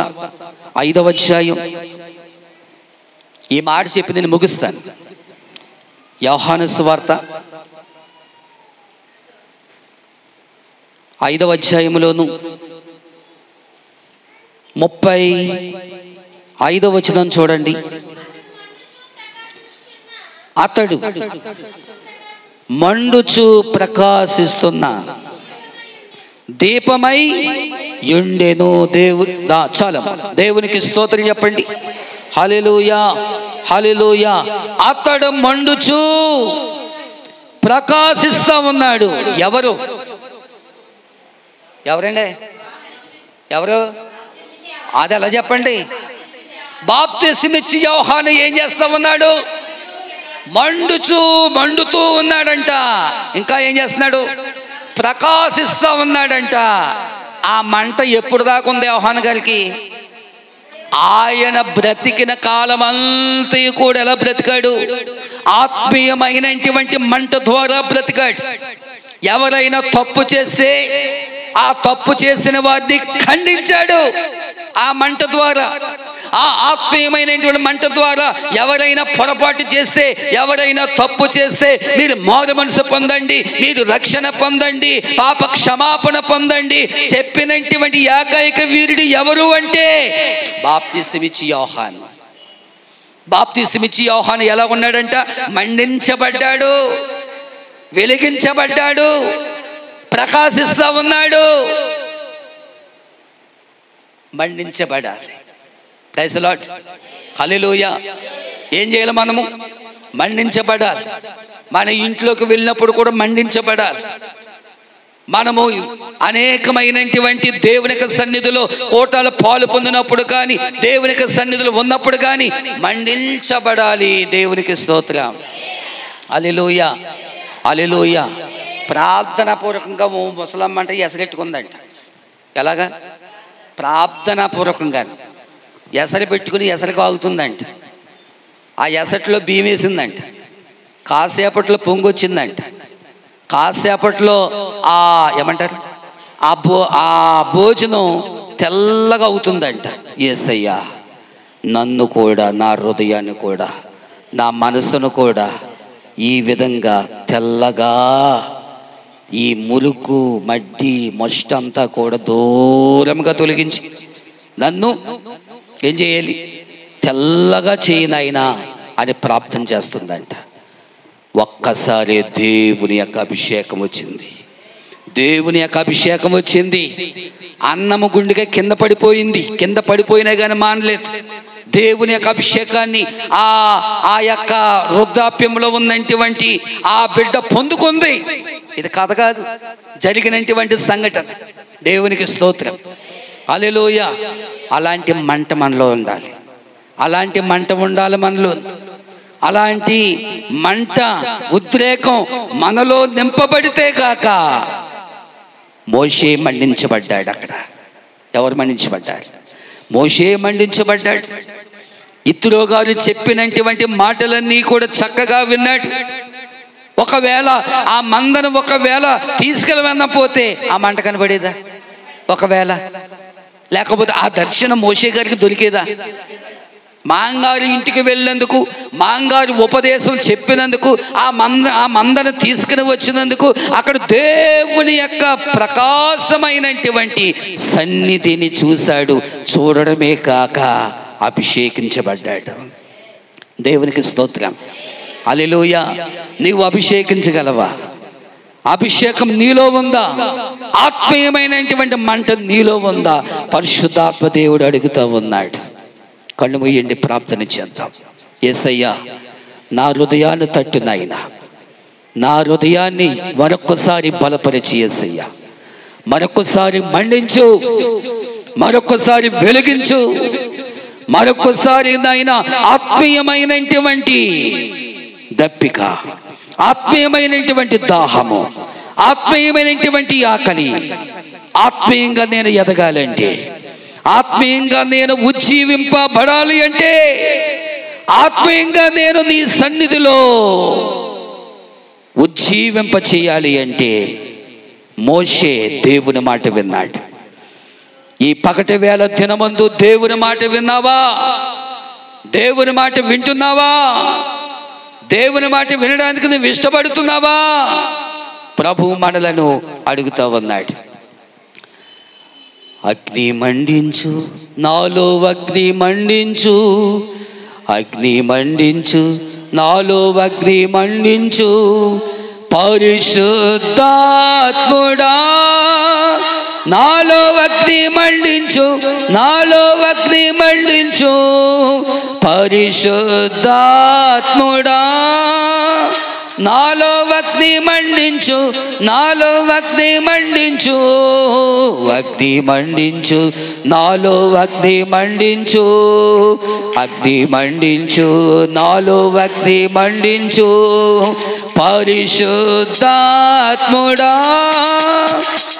5వ అధ్యాయం, ఈ మాట చెప్పి నేను ముగిస్తాను. యోహాను సువార్త 5వ అధ్యాయంలోను 35వ వచనం చూడండి. అతడు మండుచు ప్రకాశిస్తున్న దీపమై యుండెను. చాలా దేవునికి స్తోత్రం చెప్పండి. హల్లెలూయా, హల్లెలూయా. అతడు మండుచు ప్రకాశిస్తా ఉన్నాడు. ఎవరండి? ఎవరు? అది ఎలా చెప్పండి? బాప్తిస్మిచ్చి యోహాను ఏం చేస్తా ఉన్నాడు? మండుతూ ఉన్నాడంట. ఇంకా ఏం చేస్తున్నాడు? ప్రకాశిస్తా ఉన్నాడంట. ఆ మంట ఎప్పుడు దాకా ఉంది యోహాను గారికి? ఆయన బ్రతికిన కాలం అంతా కూడా ఎలా బ్రతికాడు? ఆత్మీయమైనటువంటి మంట ద్వారా బ్రతికాడు. ఎవరైనా తప్పు చేస్తే ఆ తప్పు చేసిన వారిని ఖండించాడు ఆ మంట ద్వారా. ఆ ఆత్మీయమైనటువంటి మంట ద్వారా ఎవరైనా పొరపాటు చేస్తే, ఎవరైనా తప్పు చేస్తే మీరు మారు మనసు పొందండి, మీరు రక్షణ పొందండి, పాప క్షమాపణ పొందండి చెప్పినటువంటి ఏకైక వీరుడు ఎవరు అంటే బాప్తిస్మిచ్చి యోహాను. బాప్తిస్మిచ్చి యోహాను ఎలా ఉన్నాడంట? మండించబడ్డాడు, వెలిగించబడ్డాడు, ప్రకాశిస్తా ఉన్నాడు. మండించబడాలి. ప్రైజ్ ది లార్డ్, హల్లెలూయా. ఏం చేయాలి? మనము మండించబడాలి. మన ఇంట్లోకి వెళ్ళినప్పుడు కూడా మండించబడాలి. మనము అనేకమైనటువంటి దేవుని సన్నిధిలో కోటాల పాలు పొందినప్పుడు కానీ, దేవుని సన్నిధిలో ఉన్నప్పుడు కానీ మండించబడాలి. దేవునికి స్తోత్రం. హల్లెలూయా, హల్లెలూయా. ప్రార్థన పూర్వకంగా ముసలమ్మ అంటే ఎసరెట్టుకుందంట. ఎలాగా? ప్రార్థన పూర్వకంగా ఎసరు పెట్టుకుని ఎసరు కాగుతుందంట. ఆ ఎసట్లో బియ్యం వేసిందంట. కాసేపట్లో పొంగొచ్చిందంట. కాసేపట్లో ఏమంటారు ఆ భోజనం తెల్లగా అవుతుందంట. యేసయ్యా, నన్ను కూడా, నా హృదయాన్ని కూడా, నా మనసును కూడా ఈ విధంగా తెల్లగా, ఈ మురుకు మడ్డి మొష్టంతా కూడా దూరంగా తొలగించి నన్ను ఏం చేయాలి? తెల్లగా చేయనైనా అని ప్రార్థన చేస్తుందంట. ఒక్కసారి దేవుని యొక్క అభిషేకం వచ్చింది. దేవుని యొక్క అభిషేకం వచ్చింది. అన్నము గుండెగా కింద పడిపోయింది. కింద పడిపోయినా కానీ మానలేదు. దేవుని యొక్క అభిషేకాన్ని ఆ యొక్క వృద్ధాప్యంలో ఉన్నటువంటి ఆ బిడ్డ పొందుకుంది. ఇది కథ కాదు, జరిగినటువంటి సంఘటన. దేవునికి స్తోత్రం, హల్లెలూయా. అలాంటి మంట మనలో ఉండాలి. అలాంటి మంట ఉండాలి మనలో. అలాంటి మంట, ఉద్రేకం మనలో నింపబడితే కాక. మోషే మండించబడ్డాడు. అక్కడ ఎవరు మండించబడ్డారు? మోషే మండించబడ్డాడు. ఇత్రో గారు చెప్పినటువంటి మాటలన్నీ కూడా చక్కగా విన్నాడు. ఒకవేళ ఆ మందను తీసుకెళ్ళకపోతే ఆ మంట కనబడేదా? ఒకవేళ లేకపోతే ఆ దర్శనం మోషే గారికి దొరికేదా? మాంగారు ఇంటికి వెళ్ళినందుకు, మాంగారు ఉపదేశం చెప్పినందుకు, ఆ మందను తీసుకుని వచ్చినందుకు అక్కడ దేవుని యొక్క ప్రకాశమైనటువంటి సన్నిధిని చూశాడు. చూడడమే కాక అభిషేకించబడ్డాడు. దేవునికి స్తోత్రం, హల్లెలూయా. నీవు అభిషేకించగలవా? అభిషేకం నీలో ఉందా? ఆత్మీయమైనటువంటి మంట నీలో ఉందా? పరిశుద్ధాత్మ దేవుడు అడుగుతూ ఉన్నాడు. కళ్ళు మూయండి, ప్రార్థన చేద్దాం. యేసయ్యా, నా హృదయాన్ని తట్టు నాయనా, నా హృదయాన్ని మరొక్కసారి బలపరిచి యేసయ్యా, మరొక్కసారి మండించు, మరొక్కసారి వెలిగించు, మరొక్కసారి నాయనా ఆత్మీయమైనటువంటి దప్పిక, ఆత్మీయమైనటువంటి దాహము, ఆత్మీయమైనటువంటి ఆకలి. ఆత్మీయంగా నేను ఎదగాలంటే, ఆత్మీయంగా నేను ఉజ్జీవింపబడాలి అంటే, ఆత్మీయంగా నేను నీ సన్నిధిలో ఉజ్జీవింప చేయాలి అంటే మోషే దేవుని మాట విన్నాడు. ఈ పగటి వేళ దినమందు దేవుని మాట విన్నావా? దేవుని మాట వింటున్నావా? దేవుని మాట వినడానికి నువ్వు ఇష్టపడుతున్నావా? ప్రభు మనలను అడుగుతూ ఉన్నాడు. అగ్ని మండించు నాలో, అగ్ని మండించు, అగ్ని మండించు నాలో, అగ్ని మండించు, పరిశుద్ధాత్ముడా నాలో అగ్ని మండించు, నాలో అగ్ని మండించు. పరిశుద్ధాత్ముడా నాలో అగ్ని మండించు, నాలో అగ్ని మండించు. అగ్ని మండించు, నాలో అగ్ని మండించు. అగ్ని మండించు, నాలో అగ్ని మండించు. పరిశుద్ధాత్ముడా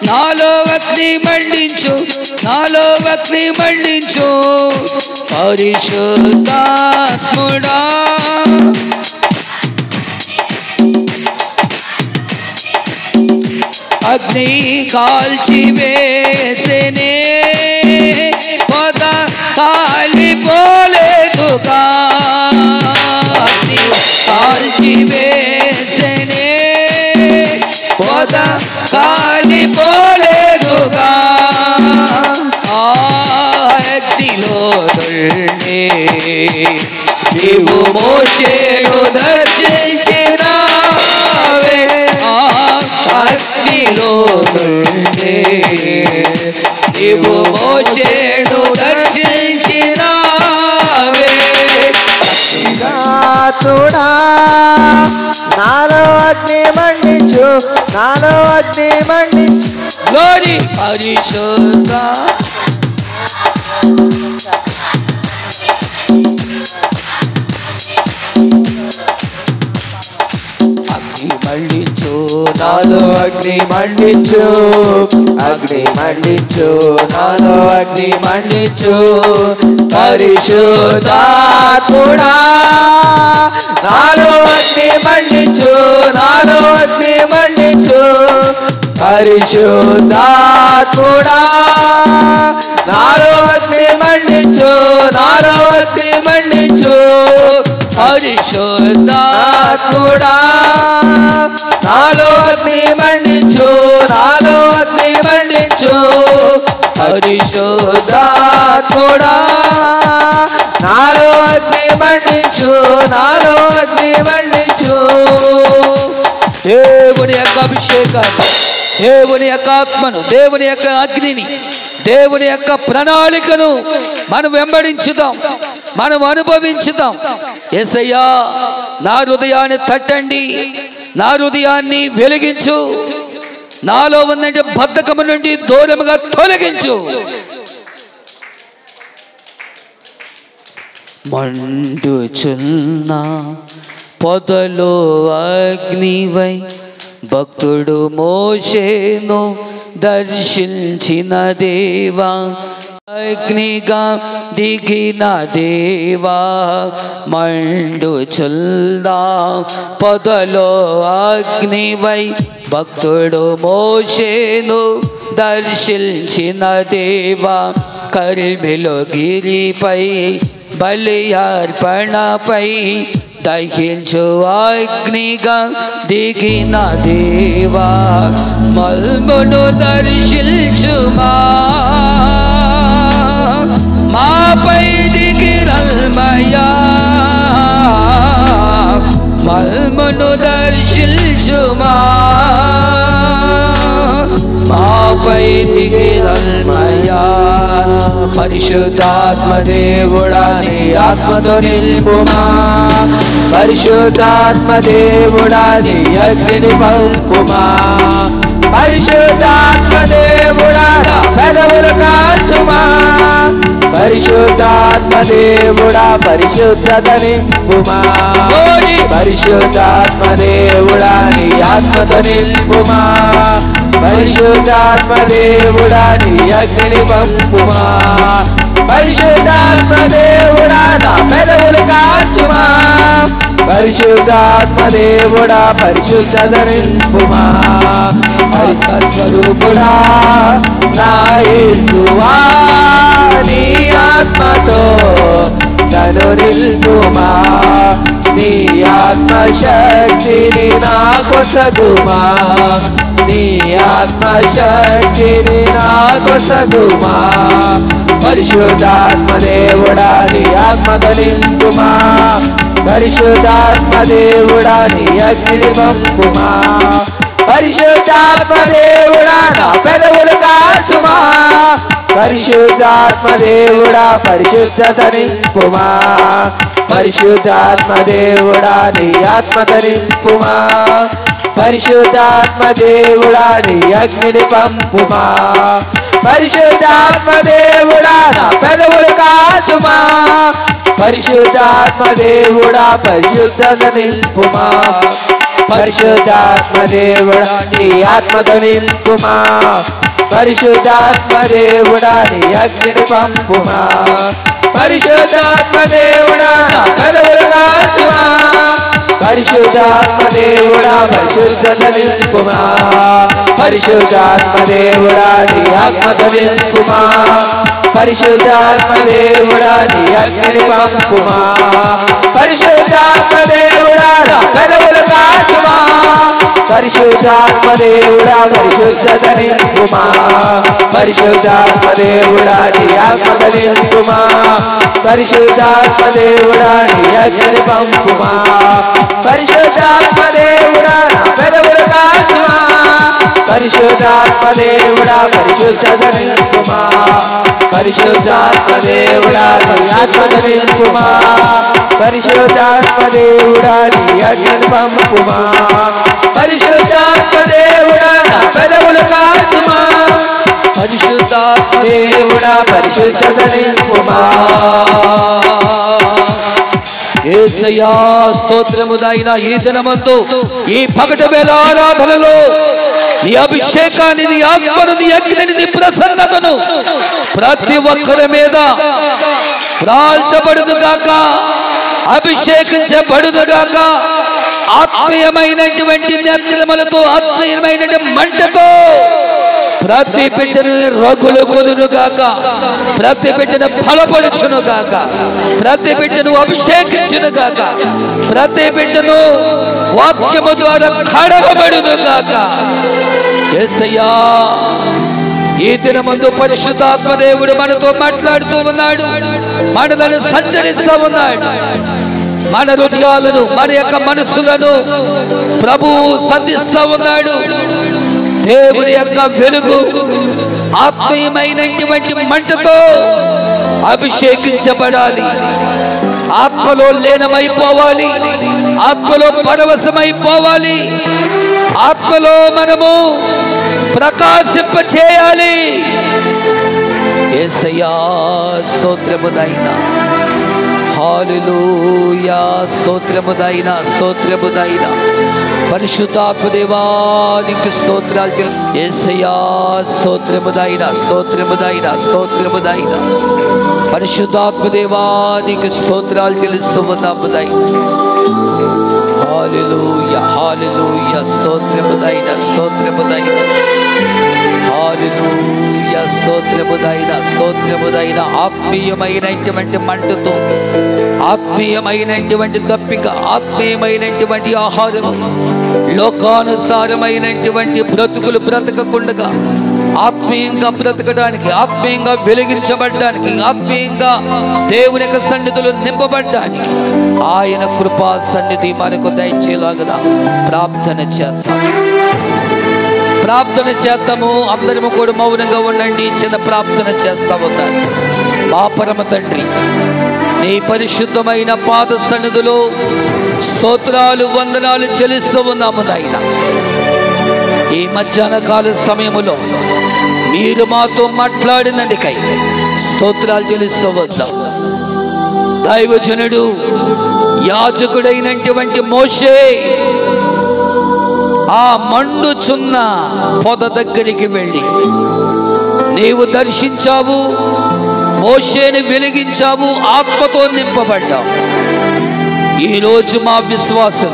నాలో అగ్ని మండించు, నాలో అగ్ని మండించు. పరిశుద్ధాత్ముడా అగ్ని కాల్చి వేసేనే పొద కాలిపోలేదుగా. అగ్ని కాల్చి వేసేనే పొద కాలిపోలేదుగా. ఆ అగ్నిలో నుండి నీవు మోషేను దర్శించినావే. అగ్నిలో నుండి నీవు మోషేను దర్శించినావే. పరిశుద్ధాత్ముడా నాలో అగ్ని మండించు, నాలో అగ్ని మండించు. గ్లోరీ పరిశుద్ధ మండించు, నాలో అగ్ని మండించు, అగ్ని మండించు, నాలో అగ్ని మండించు. పరిశుద్ధాత్ముడా నాలో అగ్ని మండించు, నాలో అగ్ని మండించు. పరిశుద్ధాత్ముడా నాలో అగ్ని మండించు, నాలో అగ్ని మండించు. పరిశుద్ధాత్ముడా నాలో అగ్ని మండించు, నాలో అగ్ని మండించు. పరిశుద్ధాత్ముడా నాలో అగ్ని మండించు, నాలో అగ్ని మండించు. దేవుని యొక్క అభిషేకాన్ని, దేవుని యొక్క ఆత్మను, దేవుని యొక్క అగ్నిని, దేవుని యొక్క ప్రణాళికను మనం వెంబడించుదాం, మనం అనుభవించుదాం. యేసయ్యా నా హృదయాన్ని తట్టండి, నా హృదయాన్ని వెలిగించు, నాలో ఉందంటే బద్ధకము నుండి దూరముగా తొలగించు. మండుచున్న పొదలో అగ్నివై భక్తుడు మోషేను దర్శించిన దేవా. అగ్నిగా దిగిన దేవా మండుచున్న పొదలో అగ్నివై భక్తుడు మోషేను దర్శించిన దేవా. కర్మెలు గిరిపై బలి అర్పణపై దహించు అగ్నిగా దిగిన దేవా. మల్మును దర్శించుమా, మాపై దిగిరల్మయా. మల్మును దర్శించుమా, మాపై దిగిరల్మయా. పరిశుద్ధాత్మ దేవుడా నీ ఆత్మతో నిల్పుమా. పరిశుద్ధాత్మ దేవుడా నీ అగ్నిని పంపుమా. పరిశుద్ధాత్మ దేవుడా నా పెదవులు కాల్చుమా. పరిశుద్ధాత్మ దేవుడా పరిశుద్ధత నింపుమా. పరిశుద్ధాత్మ దేవుడా నీ ఆత్మతో నిల్పుమా. పరిశుద్ధాత్మ దేవుడా నీ అగ్నిని పంపుమా. పరిశుద్ధాత్మ దేవుడా నా పెదవులు కాల్చుమా. పరిశుద్ధాత్మ దేవుడా పరిశుద్ధత నింపుమా. స్వరూపుడా నా యేసువా నీ ఆత్మతో నన్ను నిల్పుమా. నీ ఆత్మశక్తిని నాకు సగుమా. నీ ఆత్మశక్తిని నాకు సగుమా. పరిశుద్ధాత్మ దేవుడా నీ ఆత్మతో నింపుమా. పరిశుద్ధాత్మ దేవుడా నీ అగ్నిని పంపుమా పరిశుద్ధాత్మ దేవుడా నా పెదవులు కాచుమా పరిశుద్ధాత్మ దేవుడా పరిశుద్ధత నింపుమా పరిశుద్ధాత్మ దేవుడా నీ ఆత్మత నింపుమా పరిశుద్ధాత్మ దేవుడా నీ అగ్నిని పంపుమా పరిశుద్ధాత్మ దేవుడా నా పెదవులు కాచుమా పరిశుద్ధాత్మ దేవుడా పరిశుద్ధత నింపుమా పరిశుద్ధాత్మ దేవుడా నీ ఆత్మత నింపుమా పరిశుద్ధాత్మ దేవుడా నీ అగ్నిని పంపుమా పరిశుద్ధాత్మ దేవుడా నా పెదవులు కాచుమా పరిశుద్ధాత్మ దేవుడా పరిశుద్ధత నింపుమా పరిశుద్ధాత్మ దేవుడా నీ ఆత్మత నింపుమా పరిశుద్ధాత్మ దేవుడా నీ అగ్నిని పంపుమా పరిశుద్ధాత్మ దేవుడా నా పెదవులు కాచుమా పరిశుద్ధాత్మ దేవుడా పరిశుద్ధత నింపుమా పరిశుద్ధాత్మ దేవుడా నీ ఆత్మత నింపుమా పరిశుద్ధాత్మ దేవుడా నీ అగ్నిని పంపుమా పరిశుద్ధాత్మ దేవుడా నా పెదవులు కాచుమా పరిశుద్ధాత్మ దేవుడా పరిశుద్ధత నింపుమా పరిశుద్ధాత్మ దేవుడా నీ ఆత్మత నింపుమా పరిశుద్ధాత్మ దేవుడా నీ అగ్నిని పంపుమా పరిశుద్ధాత్మ దేవుడా నా పెదవులు కాచుమా పరిశుద్ధాత్మ దేవుడా పరిశుద్ధత నింపుమా యేసయ్యా స్తోత్రము నాయనా ఈ దినమందు ఈ పగటి వేళ ఆరాధనలో నీ అభిషేకాన్ని నీ ఆత్మను నీ అగ్నిని నీ ప్రసన్నతను ప్రతి ఒక్కరి మీద రాల్చబడును గాక అభిషేకించబడును గాక ఆత్మీయమైనటువంటి నిర్మలతో ఆత్మీయమైనటువంటి మంటతో ప్రతి బిడ్డను రగులు కొదును గాక ప్రతి బిడ్డను బలపరచును గాక ప్రతి బిడ్డను అభిషేకించును గాక ప్రతి బిడ్డను వాక్యము ద్వారా కడగబడును గాక యేసయ్యా ఈ దినమందు పరిశుద్ధాత్మ దేవుడు మనతో మాట్లాడుతూ ఉన్నాడు మనలను సంచరిస్తూ ఉన్నాడు మన హృదయాలను మన యొక్క మనస్సులను ప్రభువు సంధిస్తూ ఉన్నాడు దేవుని యొక్క వెలుగు ఆత్మీయమైనటువంటి మంటతో అభిషేకించబడాలి ఆత్మలో లీనమైపోవాలి ఆత్మలో పరవశమైపోవాలి ఆత్మలో మనము ప్రకాశింప చేయాలి యేసయ్యా స్తోత్రము నాయనా హల్లెలూయా స్తోత్రము నాయనా స్తోత్రము నాయనా పరిశుద్ధాత్మ దేవానికి స్తోత్రాలు యేసయ్యా స్తోత్రము నాయనా స్తోత్రము నాయనా స్తోత్రము నాయనా పరిశుద్ధాత్మ దేవానికి స్తోత్రాలు చెల్లిస్తూ ఉన్నాము నాయనా హల్లెలూయా హల్లెలూయా స్తోత్రము నాయనా స్తోత్రము నాయనా హల్లెలూయా స్తోత్రము నాయనా స్తోత్రము నాయనా ఆత్మీయమైనటువంటి మంటతో ఆత్మీయమైనటువంటి దప్పిక ఆత్మీయమైనటువంటి ఆహారం లోకానుసారమైనటువంటి బ్రతుకులు బ్రతకకుండా ఆత్మీయంగా బ్రతకడానికి ఆత్మీయంగా వెలిగించబడ్డానికి ఆత్మీయంగా దేవుని యొక్క సన్నిధిలో నింపబడ్డానికి ఆయన కృపా సన్నిధి మనకు దయచేలాగా ప్రార్థన చేద్దాము అందరము కూడా మౌనంగా ఉండండి చిన్న ప్రార్థన చేస్తా ఉన్నాను మా పరమ తండ్రి నీ పరిశుద్ధమైన పాద సన్నిధిలో స్తోత్రాలు వందనాలు చెల్లిస్తూ ఉన్నాము నాయనా ఈ మధ్యాహ్న కాల సమయములో మీరు మాతో మాట్లాడినందుకై స్తోత్రాలు చెల్లిస్తూ వద్దాం దైవజనుడు యాజకుడైనటువంటి మోషే ఆ మండుచున్న పొద దగ్గరికి వెళ్ళి నీవు దర్శించావు మోషేని వెలిగించావు ఆత్మతో నింపబడ్డావు ఈరోజు మా విశ్వాసం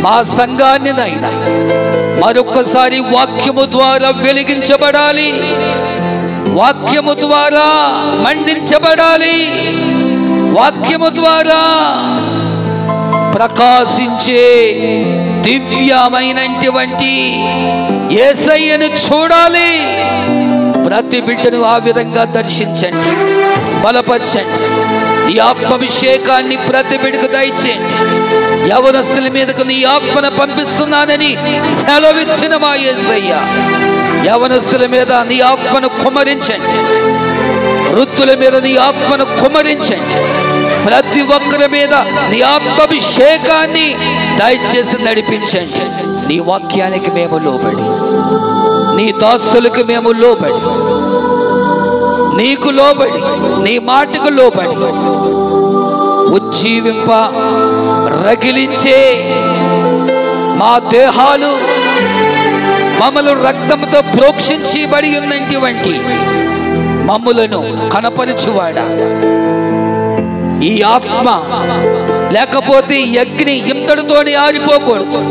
మా సంఘాన్ని నైనా మరొకసారి వాక్యము ద్వారా వెలిగించబడాలి వాక్యము ద్వారా మండించబడాలి వాక్యము ద్వారా ప్రకాశించే దివ్యమైనటువంటి యేసయ్యను చూడాలి ప్రతి బిడ్డను ఆ విధంగా దర్శించండి బలపరచండి ఈ ఆత్మాభిషేకాన్ని ప్రతి బిడ్డకు దయచేయండి. యవనస్తుల మీదకు నీ ఆత్మను పంపిస్తున్నానని సెలవిచ్చిన మా యేసయ్య, యవనస్తుల మీద నీ ఆత్మను కుమ్మరించండి, వృద్ధుల మీద నీ ఆత్మను కుమ్మరించండి, ప్రతి ఒక్కరి మీద నీ ఆత్మాభిషేకాన్ని దయచేసి నడిపించండి. నీ వాక్యానికి మేము లోబడి, నీ దాసులకు మేము లోబడి, నీకు లోబడి, నీ మాటకు లోబడి ఉజ్జీవింప రగిలించే మా దేహాలు మమ్మల్ని రక్తంతో ప్రోక్షించబడి ఉన్నటువంటి మమ్ములను కనపరచువాడా, ఈ ఆత్మ లేకపోతే ఈ అగ్ని ఇంతటితోని ఆగిపోకూడదు,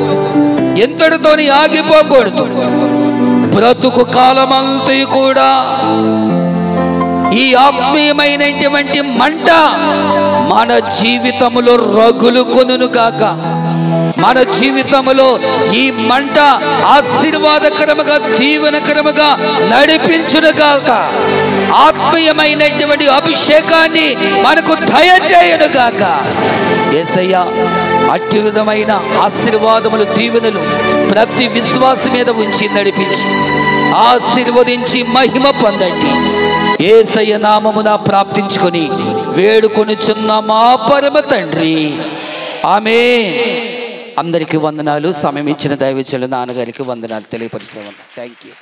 ఇంతటితోని ఆగిపోకూడదు. బ్రతుకు కాలమంతా కూడా ఈ ఆత్మీయమైనటువంటి మంట మన జీవితములో రగులు కొనును కాక, మన జీవితంలో ఈ మంట ఆశీర్వాదకరముగా దీవెనకరముగా నడిపించును కాక, ఆత్మీయమైనటువంటి అభిషేకాన్ని మనకు దయచేయును కాక. యేసయ్య అట్టి విధమైన ఆశీర్వాదములు దీవెనలు ప్రతి విశ్వాసం మీద ఉంచి నడిపించి ఆశీర్వదించి మహిమ పొందండి. యేసయ్య నామమున ప్రార్థించుకొని వేడుకొనుచున్న మా పరమ తండ్రి, ఆమేన్. అందరికీ వందనాలు. సమయం ఇచ్చిన దైవజనులు నాన్నగారికి వందనాలు తెలియపరుస్తున్నాను. Thank you.